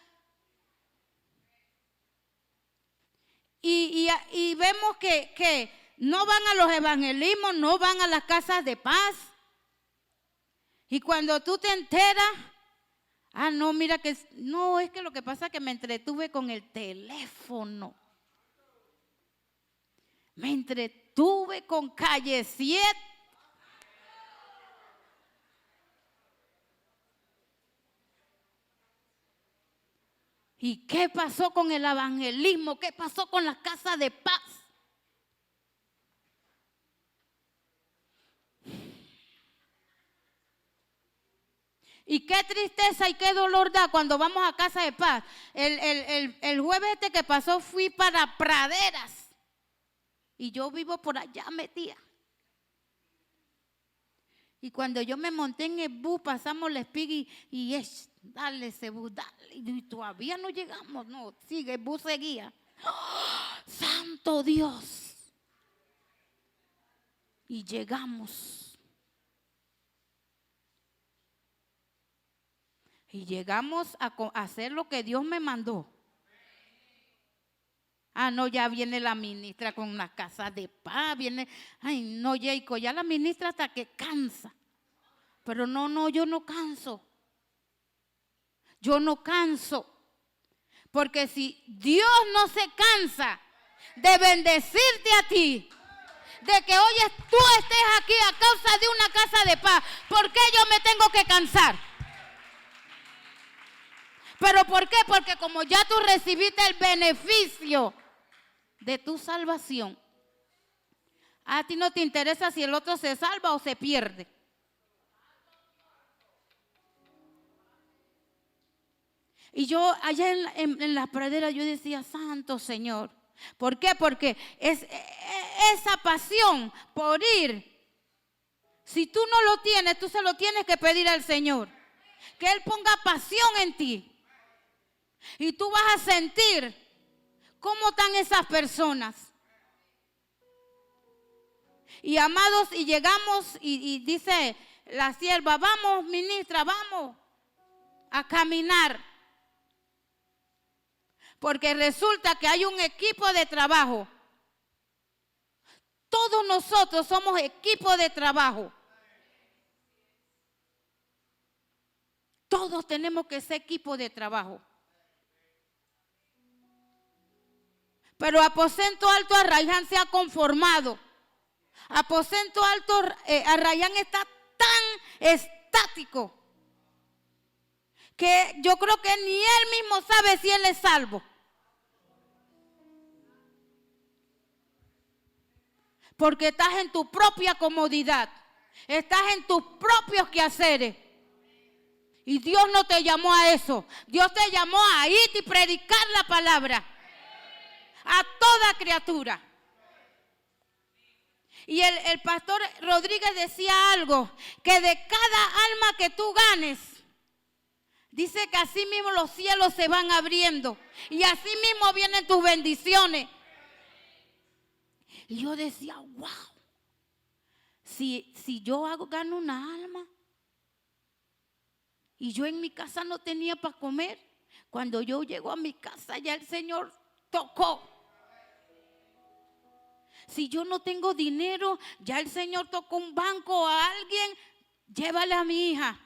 Y vemos que no van a los evangelismos, no van a las casas de paz. Y cuando tú te enteras, no, mira que no, es que lo que pasa es que me entretuve con el teléfono. Me entretuve con Calle 7. ¿Y qué pasó con el evangelismo? ¿Qué pasó con las casas de paz? Y qué tristeza y qué dolor da cuando vamos a casa de paz. El jueves que pasó fui para Praderas. Y yo vivo por allá metida. Y cuando yo me monté en el bus, pasamos la espiga y dale ese bus, dale. Y todavía no llegamos, no, sigue, el bus seguía. ¡Oh, ¡santo Dios! Y llegamos. Y llegamos a hacer lo que Dios me mandó. No, ya viene la ministra con una casa de paz, viene, ay no, Jacob, ya la ministra hasta que cansa. Pero no, yo no canso. Yo no canso. Porque si Dios no se cansa, de bendecirte a ti, de que hoy tú estés aquí a causa de una casa de paz. ¿Por qué yo me tengo que cansar? ¿Pero por qué? Porque como ya tú recibiste el beneficio de tu salvación, a ti no te interesa si el otro se salva o se pierde. Y yo allá en la pradera yo decía, Santo Señor. ¿Por qué? Porque esa pasión por ir, si tú no lo tienes, tú se lo tienes que pedir al Señor. Que Él ponga pasión en ti. Y tú vas a sentir cómo están esas personas. Y amados, y llegamos y dice la sierva, vamos ministra, vamos a caminar. Porque resulta que hay un equipo de trabajo. Todos nosotros somos equipo de trabajo. Todos tenemos que ser equipo de trabajo. Pero Aposento Alto Arrayán se ha conformado. Aposento Alto Arrayán está tan estático que yo creo que ni él mismo sabe si él es salvo. Porque estás en tu propia comodidad. Estás en tus propios quehaceres. Y Dios no te llamó a eso. Dios te llamó a ir y predicar la palabra a toda criatura. Y el pastor Rodríguez decía algo, que de cada alma que tú ganes, dice que así mismo los cielos se van abriendo y así mismo vienen tus bendiciones. Y yo decía, wow, si yo gano una alma y yo en mi casa no tenía para comer, cuando yo llego a mi casa ya el Señor tocó. Si yo no tengo dinero, ya el Señor tocó un banco a alguien, llévale a mi hija.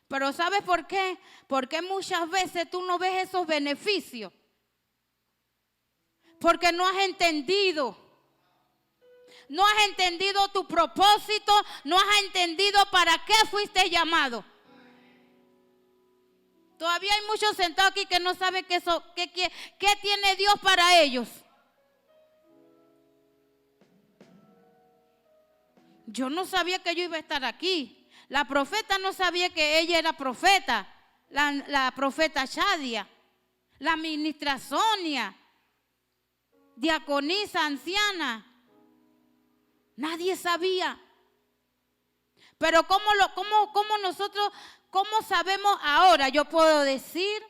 Pero ¿sabes por qué? Porque muchas veces tú no ves esos beneficios. Porque no has entendido. No has entendido tu propósito, no has entendido para qué fuiste llamado. Todavía hay muchos sentados aquí que no saben qué tiene Dios para ellos. Yo no sabía que yo iba a estar aquí. La profeta no sabía que ella era profeta. La profeta Shadia, la ministra Sonia, diaconisa anciana. Nadie sabía. Pero ¿cómo nosotros, cómo sabemos ahora? Yo puedo decir,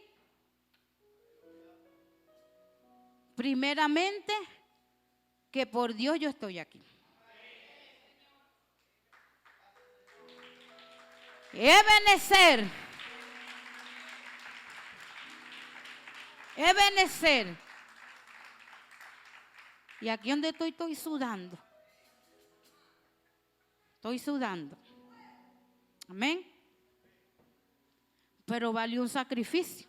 primeramente, que por Dios yo estoy aquí. Ebenezer. Y aquí donde estoy sudando. Estoy sudando. Amén. Pero valió un sacrificio.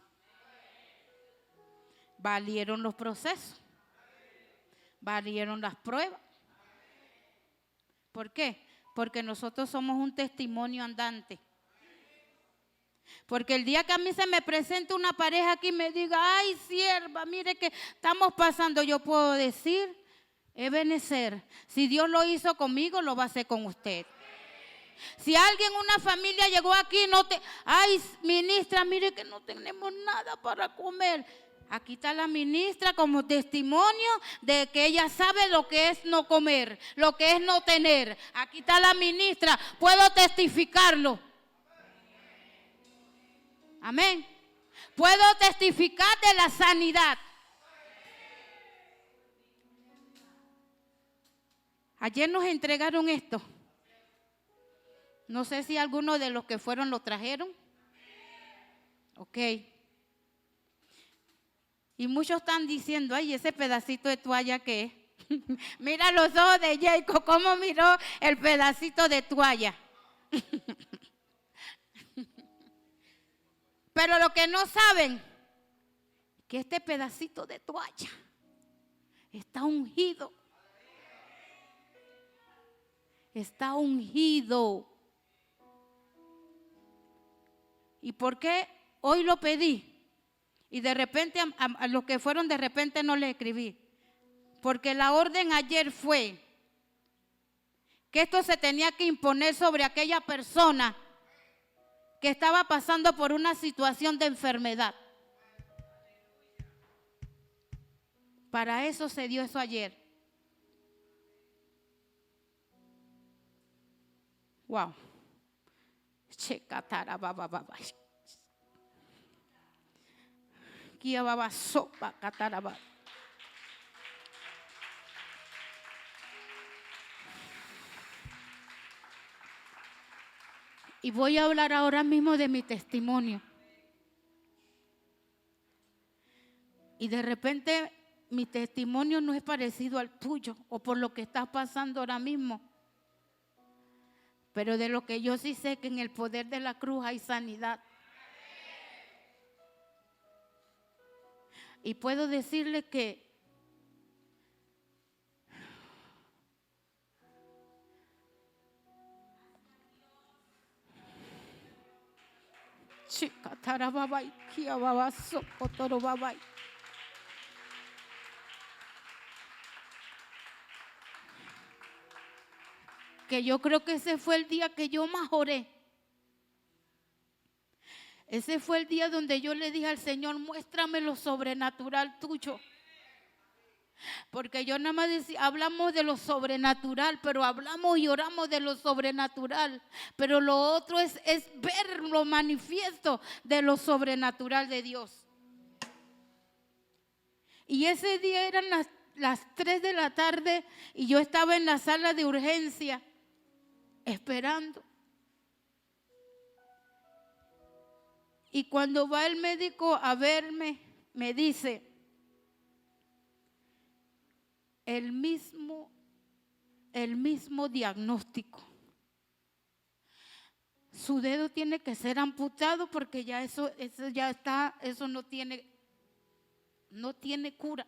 Valieron los procesos. Valieron las pruebas. ¿Por qué? Porque nosotros somos un testimonio andante. Porque el día que a mí se me presente una pareja aquí y me diga, ay, sierva, mire que estamos pasando, yo puedo decir, Ebenezer, si Dios lo hizo conmigo, lo va a hacer con usted. Si alguien, una familia llegó aquí, ay, ministra, mire que no tenemos nada para comer. Aquí está la ministra como testimonio de que ella sabe lo que es no comer, lo que es no tener. Aquí está la ministra, puedo testificarlo. Amén. Puedo testificar de la sanidad. Ayer nos entregaron esto. No sé si alguno de los que fueron lo trajeron. Ok. Y muchos están diciendo, ay, ese pedacito de toalla, ¿qué es? Mira los ojos de Jacob, cómo miró el pedacito de toalla. Pero lo que no saben, que este pedacito de toalla está ungido. Está ungido. ¿Y por qué hoy lo pedí? Y de repente a los que fueron de repente no les escribí. Porque la orden ayer fue que esto se tenía que imponer sobre aquella persona que estaba pasando por una situación de enfermedad. Para eso se dio eso ayer. Wow. Checatara baba baba. Kia baba sopa cataraba. Y voy a hablar ahora mismo de mi testimonio. Y de repente mi testimonio no es parecido al tuyo o por lo que estás pasando ahora mismo. Pero de lo que yo sí sé que en el poder de la cruz hay sanidad. Y puedo decirle que que yo creo que ese fue el día que yo más oré. Ese fue el día donde yo le dije al Señor, muéstrame lo sobrenatural tuyo. Porque yo nada más decía, hablamos de lo sobrenatural, pero hablamos y oramos de lo sobrenatural. Pero lo otro es ver lo manifiesto de lo sobrenatural de Dios. Y ese día eran las 3 de la tarde y yo estaba en la sala de urgencia esperando. Y cuando va el médico a verme, me dice, el mismo diagnóstico. Su dedo tiene que ser amputado porque ya eso ya está, eso no tiene cura.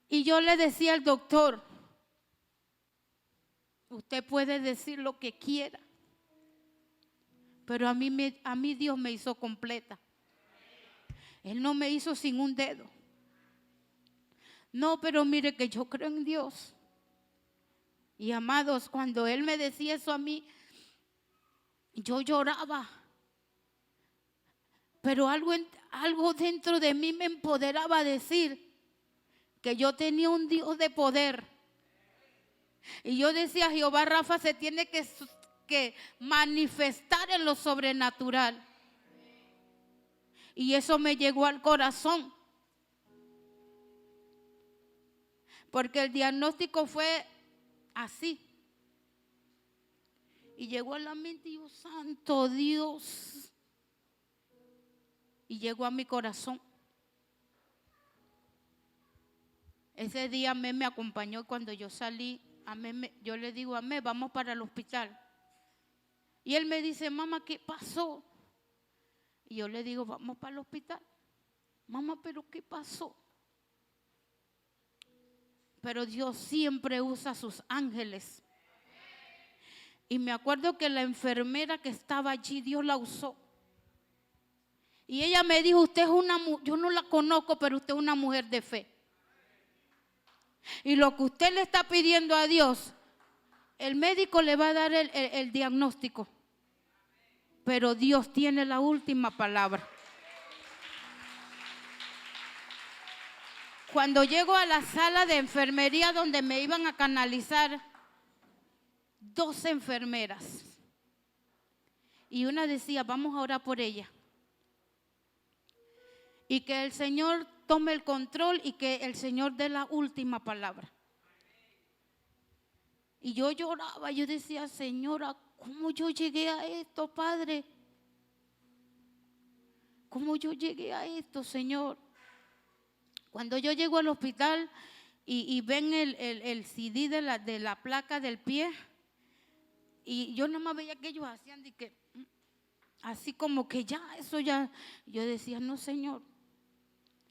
Y yo le decía al doctor, usted puede decir lo que quiera, pero a mí Dios me hizo completa. Él no me hizo sin un dedo. No, pero mire que yo creo en Dios. Y amados, cuando Él me decía eso a mí, yo lloraba. Pero algo dentro de mí me empoderaba a decir que yo tenía un Dios de poder. Y yo decía, Jehová Rafa se tiene que manifestar en lo sobrenatural. Y eso me llegó al corazón. Porque el diagnóstico fue así. Y llegó a la mente y yo, santo Dios. Y llegó a mi corazón. Ese día Amé me acompañó cuando yo salí. Yo le digo, Amé, vamos para el hospital. Y él me dice, mamá, ¿qué pasó? Y yo le digo, vamos para el hospital. Mamá, ¿pero qué pasó? Pero Dios siempre usa a sus ángeles. Y me acuerdo que la enfermera que estaba allí, Dios la usó. Y ella me dijo, usted es yo no la conozco, pero usted es una mujer de fe. Y lo que usted le está pidiendo a Dios, el médico le va a dar el diagnóstico. Pero Dios tiene la última palabra. Cuando llego a la sala de enfermería donde me iban a canalizar, 2 enfermeras. Y una decía, vamos a orar por ella. Y que el Señor tome el control y que el Señor dé la última palabra. Y yo lloraba, yo decía, Señora, ¿cómo yo llegué a esto, Padre? ¿Cómo yo llegué a esto, Señor? Cuando yo llego al hospital y ven el CD de la placa del pie, y yo nada más veía que ellos hacían de que, así como que ya, eso ya. Yo decía, no, Señor,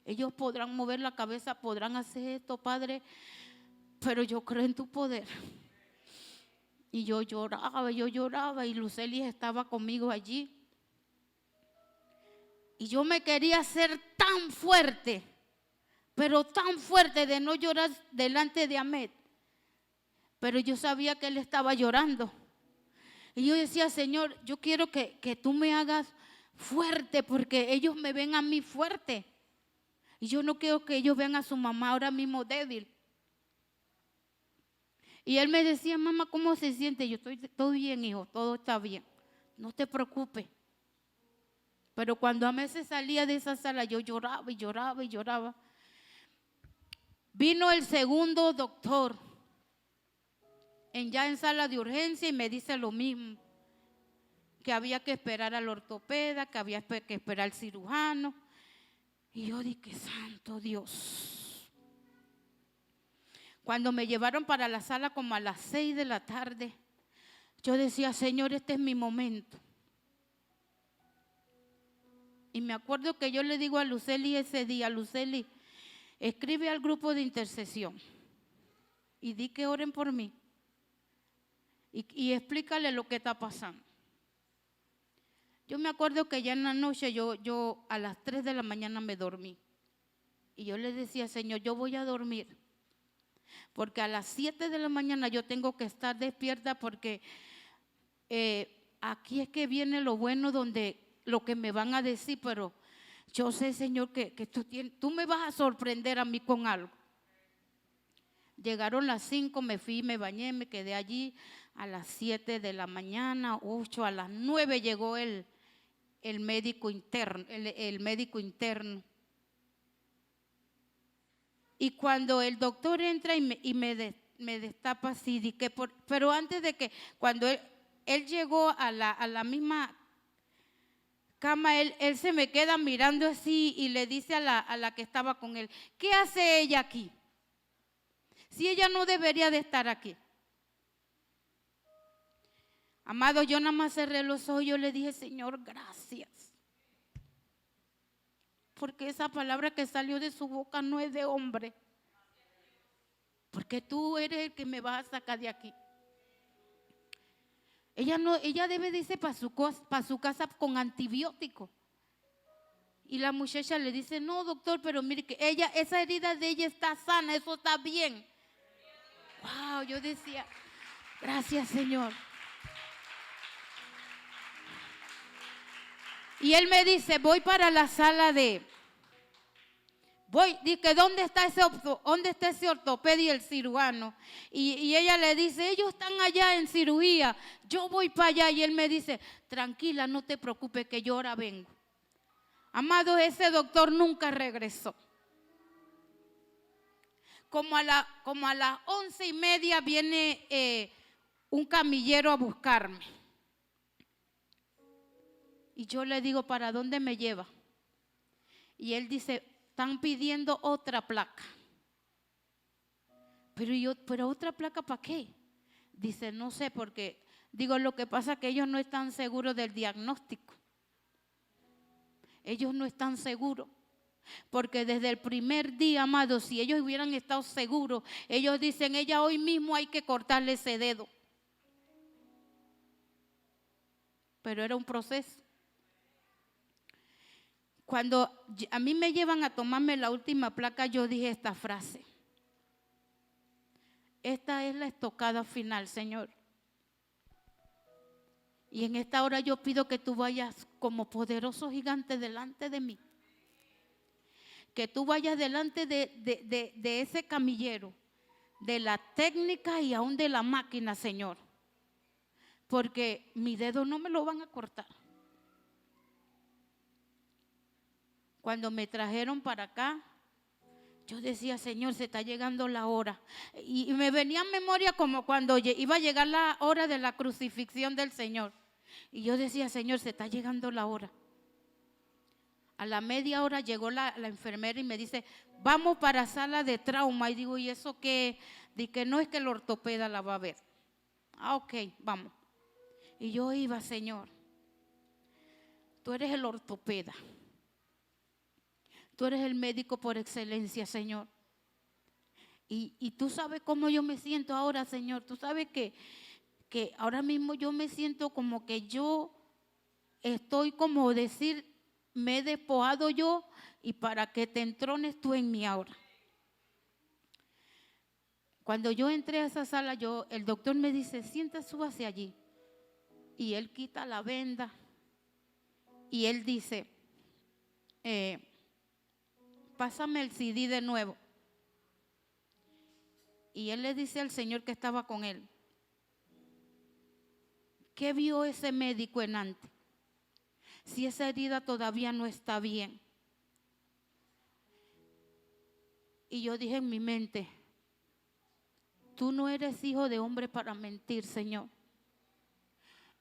ellos podrán mover la cabeza, podrán hacer esto, Padre, pero yo creo en tu poder. Y yo lloraba y Lucely estaba conmigo allí. Y yo me quería hacer tan fuerte, pero tan fuerte de no llorar delante de Ahmed. Pero yo sabía que él estaba llorando. Y yo decía, Señor, yo quiero que tú me hagas fuerte porque ellos me ven a mí fuerte. Y yo no quiero que ellos vean a su mamá ahora mismo débil. Y él me decía, mamá, ¿cómo se siente? Yo estoy todo bien, hijo, todo está bien. No te preocupes. Pero cuando a veces salía de esa sala, yo lloraba y lloraba y lloraba. Vino el segundo doctor ya en sala de urgencia y me dice lo mismo. Que había que esperar al ortopeda, que había que esperar al cirujano. Y yo dije, santo Dios. Cuando me llevaron para la sala como a las 6 de la tarde, yo decía, Señor, este es mi momento. Y me acuerdo que yo le digo a Lucely ese día, Lucely, escribe al grupo de intercesión y di que oren por mí. Y explícale lo que está pasando. Yo me acuerdo que ya en la noche yo a las 3 de la mañana me dormí. Y yo le decía, Señor, yo voy a dormir. Porque a las 7 de la mañana yo tengo que estar despierta porque aquí es que viene lo bueno donde lo que me van a decir, pero yo sé, Señor, que tú me vas a sorprender a mí con algo. Llegaron las 5, me fui, me bañé, me quedé allí a las 7 de la mañana, 8, a las 9 llegó el médico interno, el médico interno. Y cuando el doctor entra y me destapa así, pero antes de que, cuando él llegó a la misma cama, él se me queda mirando así y le dice a la que estaba con él, ¿qué hace ella aquí? Si ella no debería de estar aquí. Amado, yo nada más cerré los ojos y yo le dije, Señor, gracias. Porque esa palabra que salió de su boca no es de hombre. Porque tú eres el que me vas a sacar de aquí. Ella debe de irse para su casa con antibiótico. Y la muchacha le dice, no, doctor, pero mire que esa herida de ella está sana, eso está bien. Wow, yo decía, gracias, Señor. Y él me dice, voy para la sala dice, ¿dónde está ese ortopeda y el cirujano? Y ella le dice, ellos están allá en cirugía, yo voy para allá. Y él me dice, tranquila, no te preocupes que yo ahora vengo. Amado, ese doctor nunca regresó. Como a las 11:30 viene un camillero a buscarme. Y yo le digo, ¿para dónde me lleva? Y él dice, están pidiendo otra placa. ¿Pero otra placa para qué? Dice, no sé, porque, lo que pasa es que ellos no están seguros del diagnóstico. Ellos no están seguros. Porque desde el primer día, amado, si ellos hubieran estado seguros, ellos dicen, ella hoy mismo hay que cortarle ese dedo. Pero era un proceso. Cuando a mí me llevan a tomarme la última placa, yo dije esta frase. Esta es la estocada final, Señor. Y en esta hora yo pido que tú vayas como poderoso gigante delante de mí. Que tú vayas delante de ese camillero, de la técnica y aún de la máquina, Señor. Porque mi dedo no me lo van a cortar. Cuando me trajeron para acá, yo decía, Señor, se está llegando la hora. Y me venía en memoria como cuando iba a llegar la hora de la crucifixión del Señor. Y yo decía, Señor, se está llegando la hora. A la media hora llegó la enfermera y me dice, vamos para sala de trauma. Y digo, ¿y eso qué? Dije, no es que el ortopeda la va a ver. Ah, ok, vamos. Y yo iba, Señor. Tú eres el ortopeda. Tú eres el médico por excelencia, Señor. Y tú sabes cómo yo me siento ahora, Señor. Tú sabes que ahora mismo yo me siento como que yo estoy como decir, me he despojado yo y para que te entrones tú en mí ahora. Cuando yo entré a esa sala, el doctor me dice, siéntase, súbase allí. Y él quita la venda y él dice, pásame el CD de nuevo. Y él le dice al señor que estaba con él, ¿qué vio ese médico en antes? Si esa herida todavía no está bien. Y yo dije en mi mente, tú no eres hijo de hombre para mentir, Señor.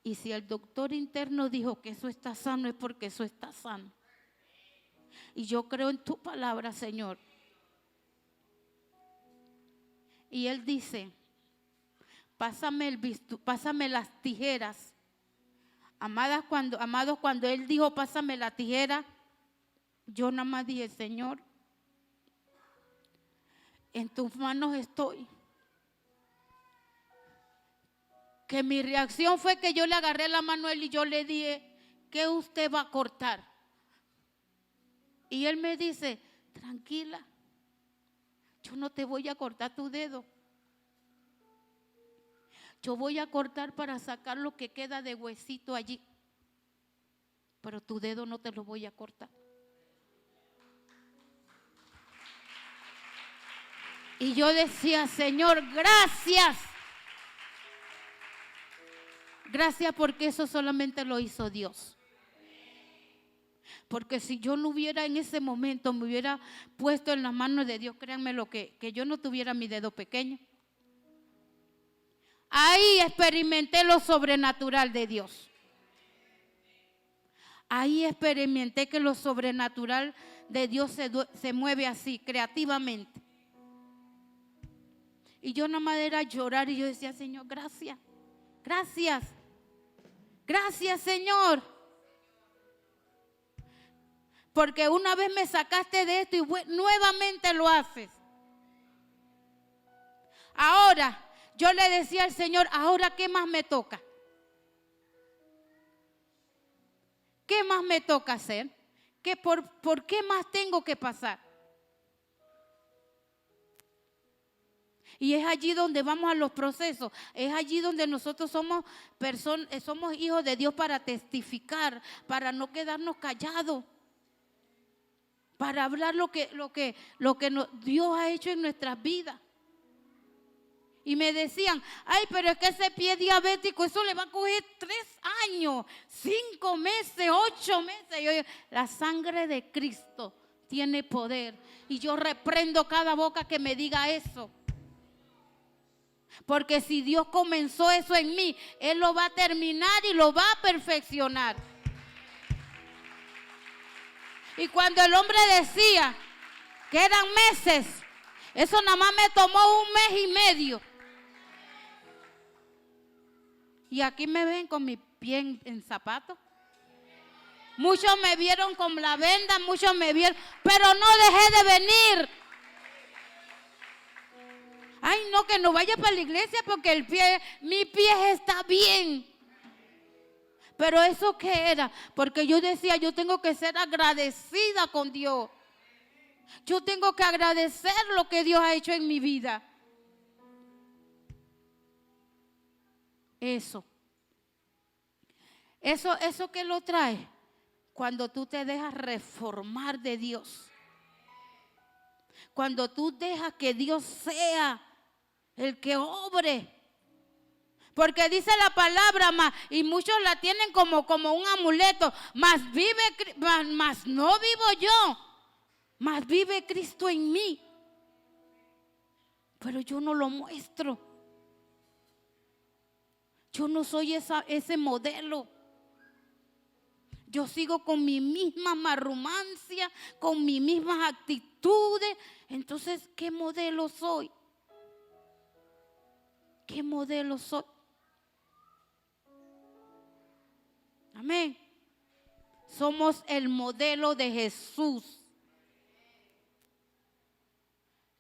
Y si el doctor interno dijo que eso está sano, es porque eso está sano. Y yo creo en tu palabra, Señor. Y él dice, pásame las tijeras. Amados, cuando él dijo, pásame la tijera, yo nada más dije, Señor, en tus manos estoy. Que mi reacción fue que yo le agarré la mano a él y yo le dije, ¿qué usted va a cortar? Y él me dice, tranquila, yo no te voy a cortar tu dedo. Yo voy a cortar para sacar lo que queda de huesito allí. Pero tu dedo no te lo voy a cortar. Y yo decía, Señor, gracias. Gracias porque eso solamente lo hizo Dios. Porque si yo no hubiera en ese momento, me hubiera puesto en las manos de Dios, créanme lo que yo no tuviera mi dedo pequeño. Ahí experimenté lo sobrenatural de Dios. Ahí experimenté que lo sobrenatural de Dios se mueve así, creativamente. Y yo nada más era llorar y yo decía, Señor, gracias, gracias, gracias, Señor. Porque una vez me sacaste de esto y nuevamente lo haces. Ahora, yo le decía al Señor, ahora ¿qué más me toca? ¿Qué más me toca hacer? ¿Por qué más tengo que pasar? Y es allí donde vamos a los procesos. Es allí donde nosotros somos hijos de Dios para testificar, para no quedarnos callados, para hablar lo que Dios ha hecho en nuestras vidas. Y me decían, ay, pero es que ese pie diabético, eso le va a coger 3 años, 5 meses, 8 meses. Yo, la sangre de Cristo tiene poder. Y yo reprendo cada boca que me diga eso. Porque si Dios comenzó eso en mí, Él lo va a terminar y lo va a perfeccionar. Y cuando el hombre decía que eran meses, eso nada más me tomó 1 mes y medio. Y aquí me ven con mi pie en zapatos. Muchos me vieron con la venda, muchos me vieron, pero no dejé de venir. Ay, no, que no vaya para la iglesia porque mi pie está bien. Pero ¿eso qué era? Porque yo decía, yo tengo que ser agradecida con Dios. Yo tengo que agradecer lo que Dios ha hecho en mi vida. Eso que lo trae cuando tú te dejas reformar de Dios. Cuando tú dejas que Dios sea el que obre. Porque dice la palabra, y muchos la tienen como un amuleto, mas no vivo yo, mas vive Cristo en mí. Pero yo no lo muestro. Yo no soy ese modelo. Yo sigo con mi misma marrumancia, con mis mismas actitudes. Entonces, ¿qué modelo soy? ¿Qué modelo soy? Amén. somos el modelo de Jesús.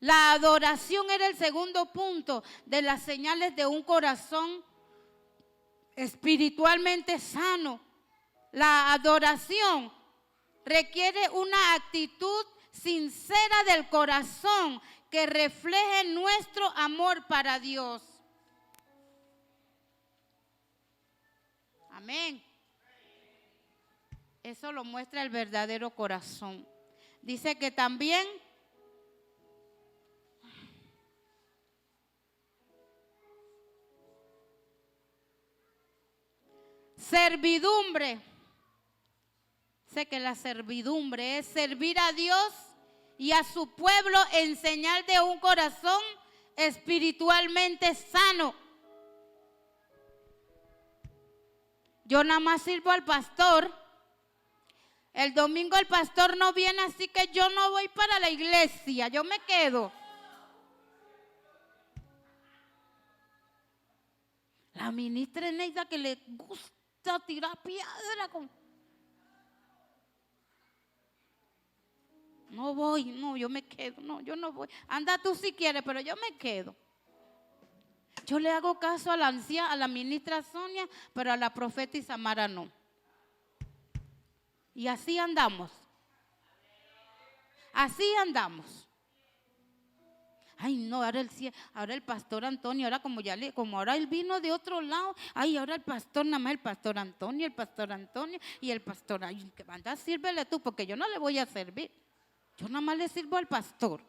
La adoración era el segundo punto de las señales de un corazón espiritualmente sano. La adoración requiere una actitud sincera del corazón que refleje nuestro amor para Dios. Amén. Eso lo muestra el verdadero corazón. Dice que también servidumbre. Sé que la servidumbre es servir a Dios y a su pueblo en señal de un corazón espiritualmente sano. Yo nada más sirvo al pastor. El domingo el pastor no viene, así que yo no voy para la iglesia, yo me quedo. La ministra Eneida que le gusta tirar piedra con... No voy, no, yo me quedo, no, yo no voy. Anda tú si quieres, pero yo me quedo. Yo le hago caso a la anciana, a la ministra Sonia, pero a la profeta Isamara no. Y así andamos. Así andamos. Ay, no, ahora el pastor Antonio, ahora como ahora él vino de otro lado, ay, ahora el pastor, nada más el pastor Antonio y el pastor, ay, que anda, sírvele tú, porque yo no le voy a servir. Yo nada más le sirvo al pastor.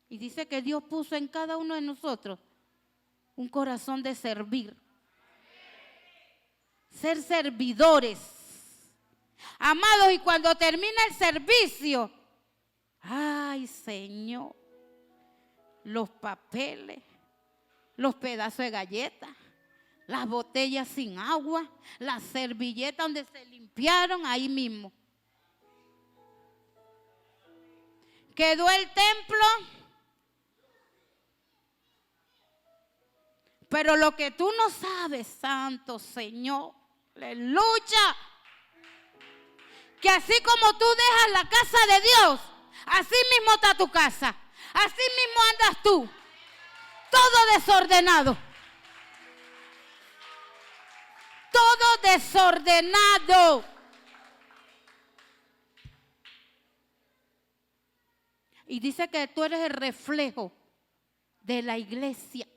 Y dice que Dios puso en cada uno de nosotros un corazón de servir. Ser servidores. Amados, y cuando termina el servicio, ay, Señor, los papeles, los pedazos de galletas, las botellas sin agua, las servilletas donde se limpiaron ahí mismo. Quedó el templo, pero lo que tú no sabes, Santo Señor, aleluya, que así como tú dejas la casa de Dios, así mismo está tu casa, así mismo andas tú, todo desordenado, todo desordenado. Y dice que tú eres el reflejo de la iglesia.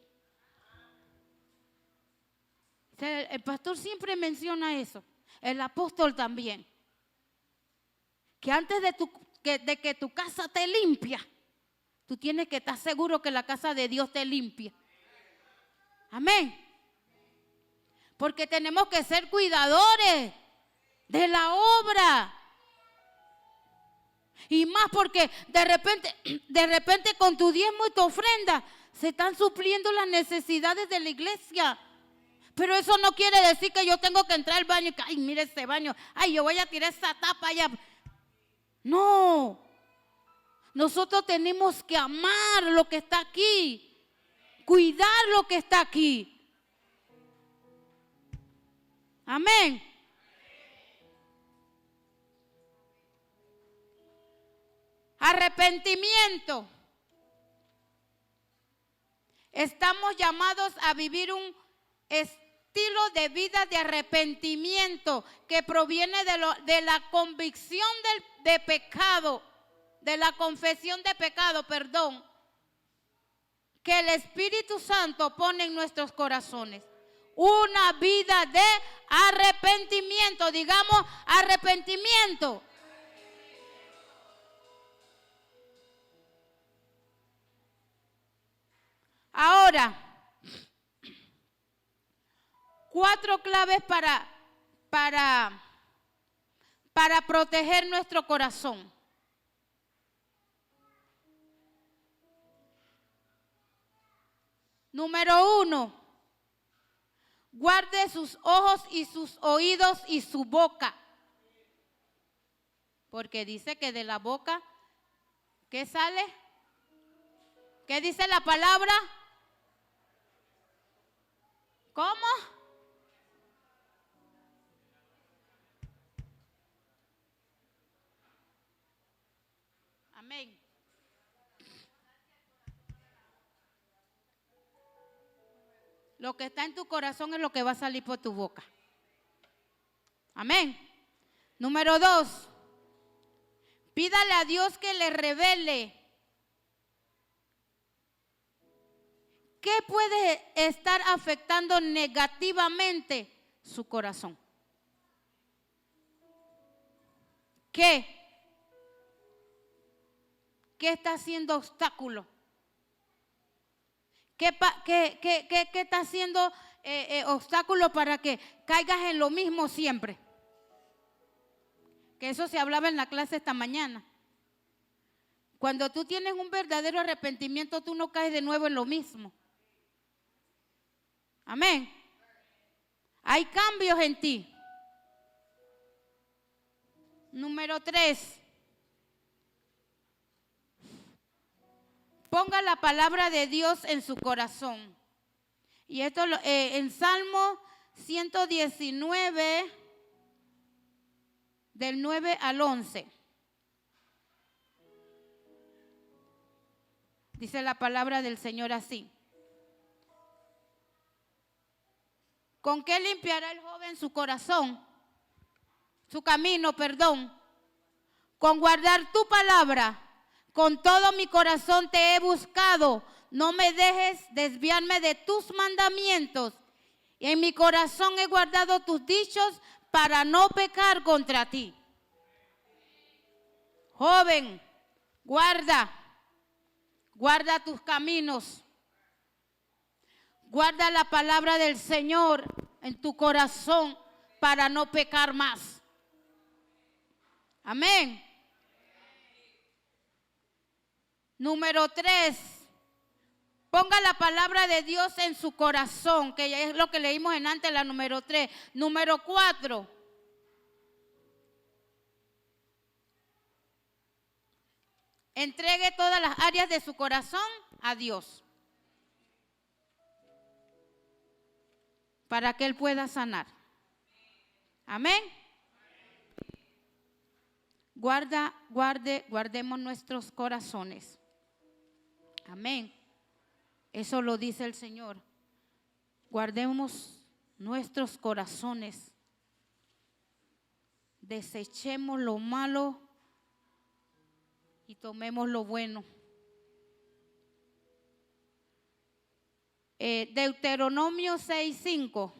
El pastor siempre menciona eso, el apóstol también. Que antes de que tu casa te limpia, tú tienes que estar seguro que la casa de Dios te limpia. Amén. Porque tenemos que ser cuidadores de la obra. Y más porque de repente con tu diezmo y tu ofrenda se están supliendo las necesidades de la iglesia. Pero eso no quiere decir que yo tengo que entrar al baño y que, ay, mire ese baño, ay, yo voy a tirar esa tapa allá. No, nosotros tenemos que amar lo que está aquí, cuidar lo que está aquí. Amén. Arrepentimiento. Estamos llamados a vivir un estilo de vida de arrepentimiento que proviene de la convicción de pecado, de la confesión de pecado, perdón, que el Espíritu Santo pone en nuestros corazones. Una vida de arrepentimiento, digamos arrepentimiento. Ahora, 4 claves para proteger nuestro corazón. Número 1, guarde sus ojos y sus oídos y su boca. Porque dice que de la boca, ¿qué sale? ¿Qué dice la palabra? ¿Cómo? Amén. Lo que está en tu corazón es lo que va a salir por tu boca. Amén. Número 2. Pídale a Dios que le revele qué puede estar afectando negativamente su corazón. ¿Qué? ¿Qué está haciendo obstáculo? ¿Qué está haciendo obstáculo para que caigas en lo mismo siempre? Que eso se hablaba en la clase esta mañana. Cuando tú tienes un verdadero arrepentimiento, tú no caes de nuevo en lo mismo. Amén. Hay cambios en ti. Número 3. Ponga la palabra de Dios en su corazón. Y esto en Salmo 119, del 9 al 11. Dice la palabra del Señor así. ¿Con qué limpiará el joven su corazón? Su camino, perdón. Con guardar tu palabra. Con todo mi corazón te he buscado. No me dejes desviarme de tus mandamientos. Y en mi corazón he guardado tus dichos para no pecar contra ti. Joven, guarda tus caminos. Guarda la palabra del Señor en tu corazón para no pecar más. Amén. Número 3. Ponga la palabra de Dios en su corazón, que ya es lo que leímos en antes, la número 3. Número 4. Entregue todas las áreas de su corazón a Dios, para que Él pueda sanar. Amén. Guardemos nuestros corazones. Amén. Eso lo dice el Señor. Guardemos nuestros corazones. Desechemos lo malo y tomemos lo bueno. Deuteronomio 6:5.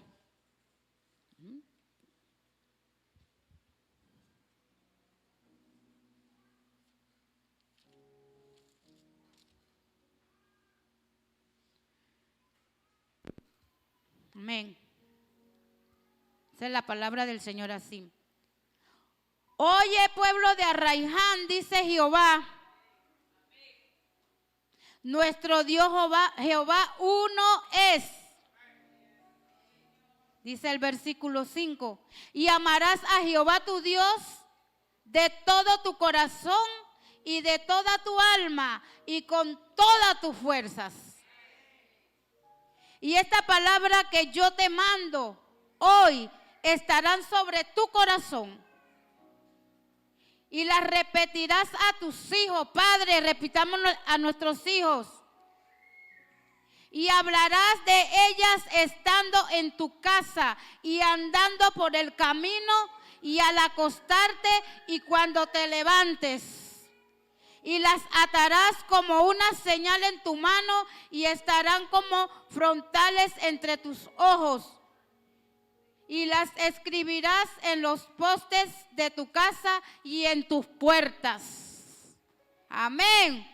Amén. Esa es la palabra del Señor así. Oye, pueblo de Arraiján, dice Jehová. Nuestro Dios Jehová uno es. Dice el versículo 5. Y amarás a Jehová tu Dios de todo tu corazón y de toda tu alma y con todas tus fuerzas. Y esta palabra que yo te mando hoy estarán sobre tu corazón. Y las repetirás a tus hijos. Padre, repitámoslo a nuestros hijos. Y hablarás de ellas estando en tu casa y andando por el camino y al acostarte y cuando te levantes. Y las atarás como una señal en tu mano y estarán como frontales entre tus ojos. Y las escribirás en los postes de tu casa y en tus puertas. Amén.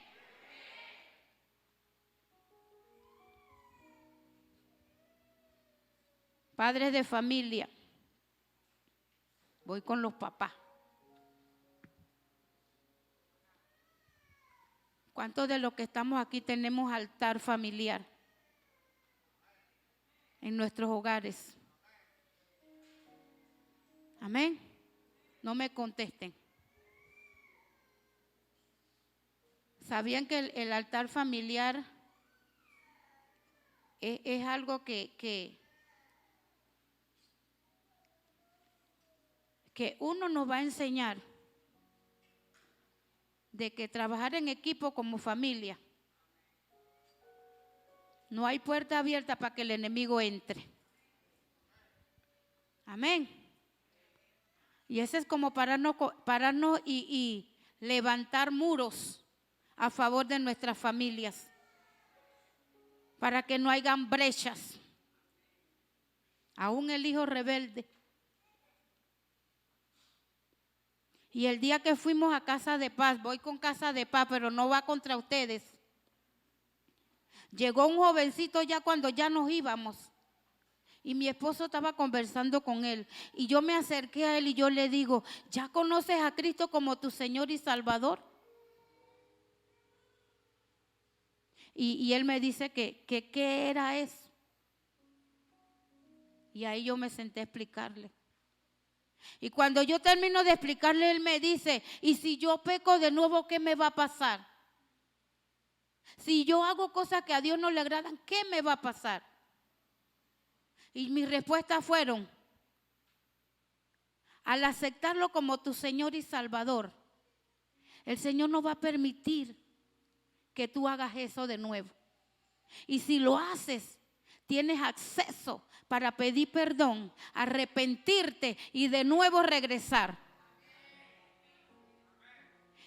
Padres de familia, voy con los papás. ¿Cuántos de los que estamos aquí tenemos altar familiar en nuestros hogares? Amén. No me contesten. ¿Sabían que el altar familiar es algo que uno nos va a enseñar de que trabajar en equipo como familia. No hay puerta abierta para que el enemigo entre. Amén. Y ese es como pararnos y levantar muros a favor de nuestras familias, para que no hayan brechas. Aún el hijo rebelde. Y el día que fuimos a Casa de Paz, voy con Casa de Paz, pero no va contra ustedes. Llegó un jovencito ya cuando ya nos íbamos. Y mi esposo estaba conversando con él. Y yo me acerqué a él y yo le digo, ¿ya conoces a Cristo como tu Señor y Salvador? Y él me dice que ¿qué era eso? Y ahí yo me senté a explicarle. Y cuando yo termino de explicarle, él me dice, ¿y si yo peco de nuevo, qué me va a pasar? Si yo hago cosas que a Dios no le agradan, ¿qué me va a pasar? Y mis respuestas fueron, al aceptarlo como tu Señor y Salvador, el Señor no va a permitir que tú hagas eso de nuevo. Y si lo haces, tienes acceso para pedir perdón, arrepentirte y de nuevo regresar.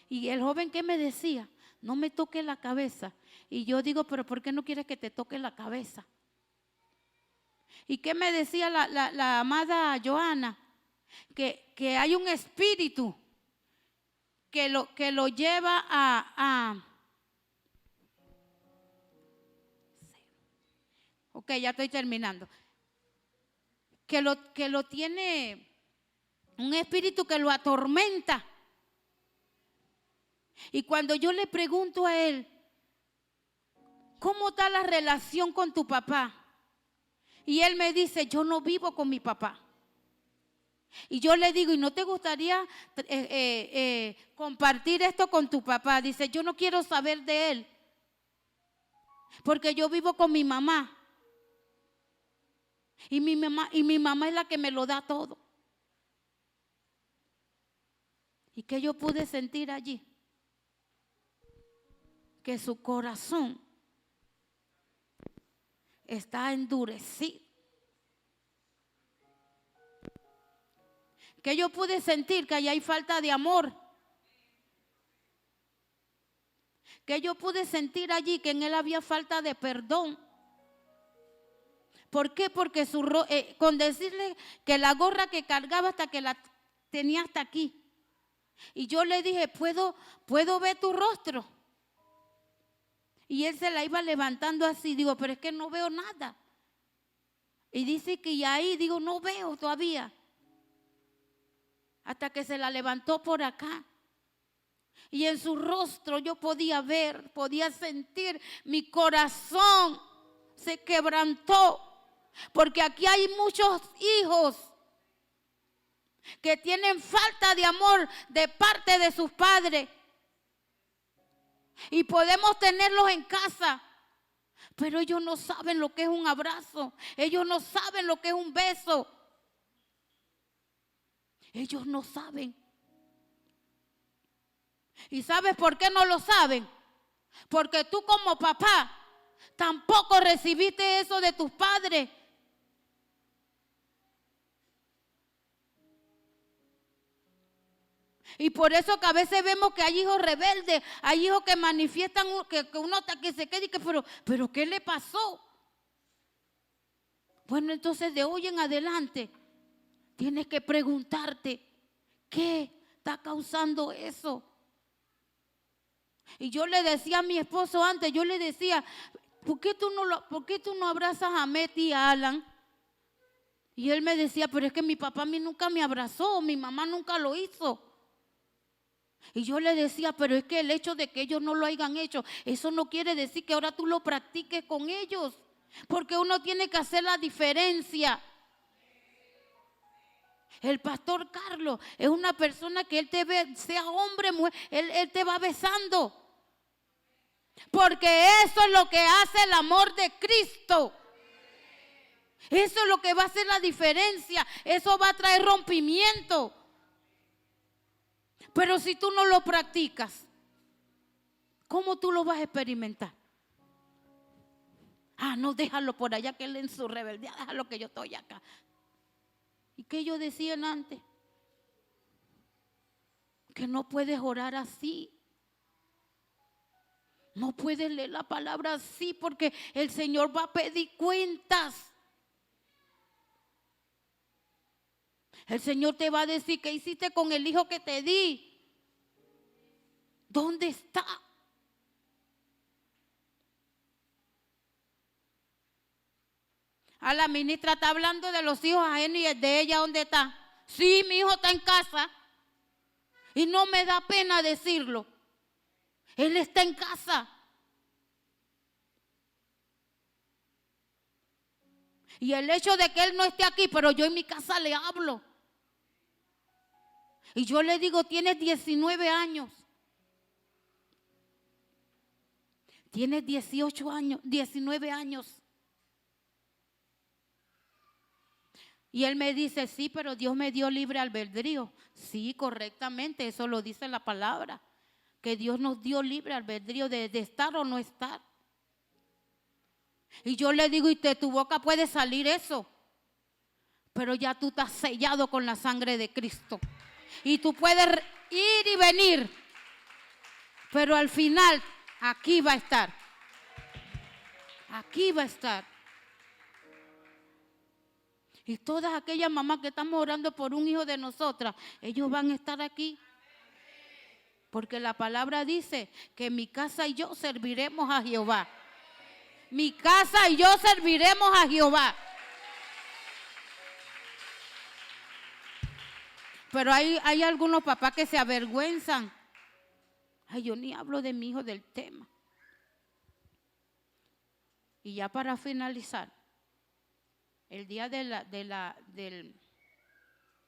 Y el joven que me decía, no me toque la cabeza. Y yo digo, pero ¿por qué no quieres que te toque la cabeza? ¿Y qué me decía la amada Joana? Que hay un espíritu que lo lleva a ok, ya estoy terminando. Que lo tiene un espíritu que lo atormenta. Y cuando yo le pregunto a él, ¿cómo está la relación con tu papá? Y él me dice, yo no vivo con mi papá. Y yo le digo, ¿y no te gustaría compartir esto con tu papá? Dice, yo no quiero saber de él, porque yo vivo con mi mamá. Y mi mamá es la que me lo da todo. ¿Y qué yo pude sentir allí? Que su corazón está endurecido. Que yo pude sentir que allá hay falta de amor. Que yo pude sentir allí que en él había falta de perdón. ¿Por qué? Porque con decirle que la gorra que cargaba hasta que la tenía hasta aquí. Y yo le dije, ¿puedo ver tu rostro? Y él se la iba levantando así. Digo, pero es que no veo nada. Y dice que y ahí, digo, no veo todavía. Hasta que se la levantó por acá. Y en su rostro yo podía ver, podía sentir, mi corazón se quebrantó. Porque aquí hay muchos hijos que tienen falta de amor de parte de sus padres. Y podemos tenerlos en casa, pero ellos no saben lo que es un abrazo. Ellos no saben lo que es un beso. Ellos no saben. ¿Y sabes por qué no lo saben? Porque tú como papá tampoco recibiste eso de tus padres. Y por eso que a veces vemos que hay hijos rebeldes, hay hijos que manifiestan, que uno hasta que se quede y que, pero ¿qué le pasó? Bueno, entonces de hoy en adelante tienes que preguntarte, ¿qué está causando eso? Y yo le decía a mi esposo antes, yo le decía, ¿por qué tú no abrazas a Met y a Alan? Y él me decía, pero es que mi papá a mí nunca me abrazó, mi mamá nunca lo hizo. Y yo le decía, pero es que el hecho de que ellos no lo hayan hecho, eso no quiere decir que ahora tú lo practiques con ellos. Porque uno tiene que hacer la diferencia. El pastor Carlos es una persona que él te ve, sea hombre, mujer, él te va besando. Porque eso es lo que hace el amor de Cristo. Eso es lo que va a hacer la diferencia. Eso va a traer rompimiento. Pero si tú no lo practicas, ¿Cómo tú lo vas a experimentar? Ah, no, déjalo por allá, que él en su rebeldía, déjalo que yo estoy acá. ¿Y qué ellos decían antes? Que no puedes orar así. No puedes leer la palabra así porque el Señor va a pedir cuentas. El Señor te va a decir, ¿qué hiciste con el hijo que te di? ¿Dónde está? A la ministra está hablando de los hijos ajenos y el de ella, ¿dónde está? Sí, mi hijo está en casa. Y no me da pena decirlo. Él está en casa. Y el hecho de que él no esté aquí, pero yo en mi casa le hablo. Y yo le digo, tienes 19 años. Tienes 18 años, 19 años. Y él me dice, sí, pero Dios me dio libre albedrío. Sí, correctamente, eso lo dice la palabra. Que Dios nos dio libre albedrío de estar o no estar. Y yo le digo, y de tu boca puede salir eso. Pero ya tú estás sellado con la sangre de Cristo. Y tú puedes ir y venir. Pero al final, aquí va a estar. Aquí va a estar. Y todas aquellas mamás que estamos orando por un hijo de nosotras, ellos van a estar aquí. Porque la palabra dice que mi casa y yo serviremos a Jehová. Mi casa y yo serviremos a Jehová. Pero hay algunos papás que se avergüenzan. Ay, yo ni hablo de mi hijo del tema. Y ya para finalizar, el día del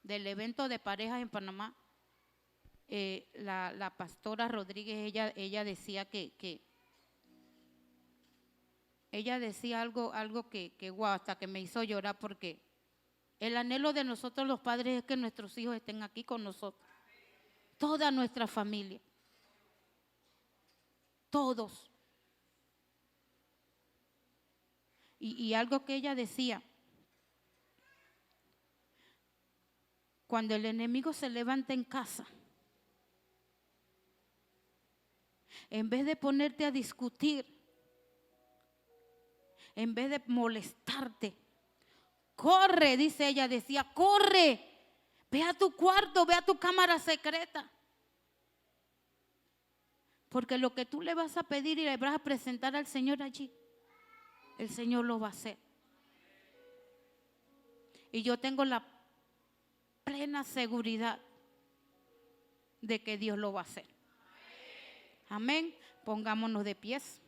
evento de parejas en Panamá, la pastora Rodríguez, ella decía que ella decía algo que guau, hasta que me hizo llorar, porque el anhelo de nosotros los padres es que nuestros hijos estén aquí con nosotros. Toda nuestra familia. Todos. Y algo que ella decía, cuando el enemigo se levanta en casa, en vez de ponerte a discutir, en vez de molestarte, corre, dice ella, decía, corre, ve a tu cuarto, ve a tu cámara secreta. Porque lo que tú le vas a pedir y le vas a presentar al Señor allí, el Señor lo va a hacer. Y yo tengo la plena seguridad de que Dios lo va a hacer. Amén. Pongámonos de pies.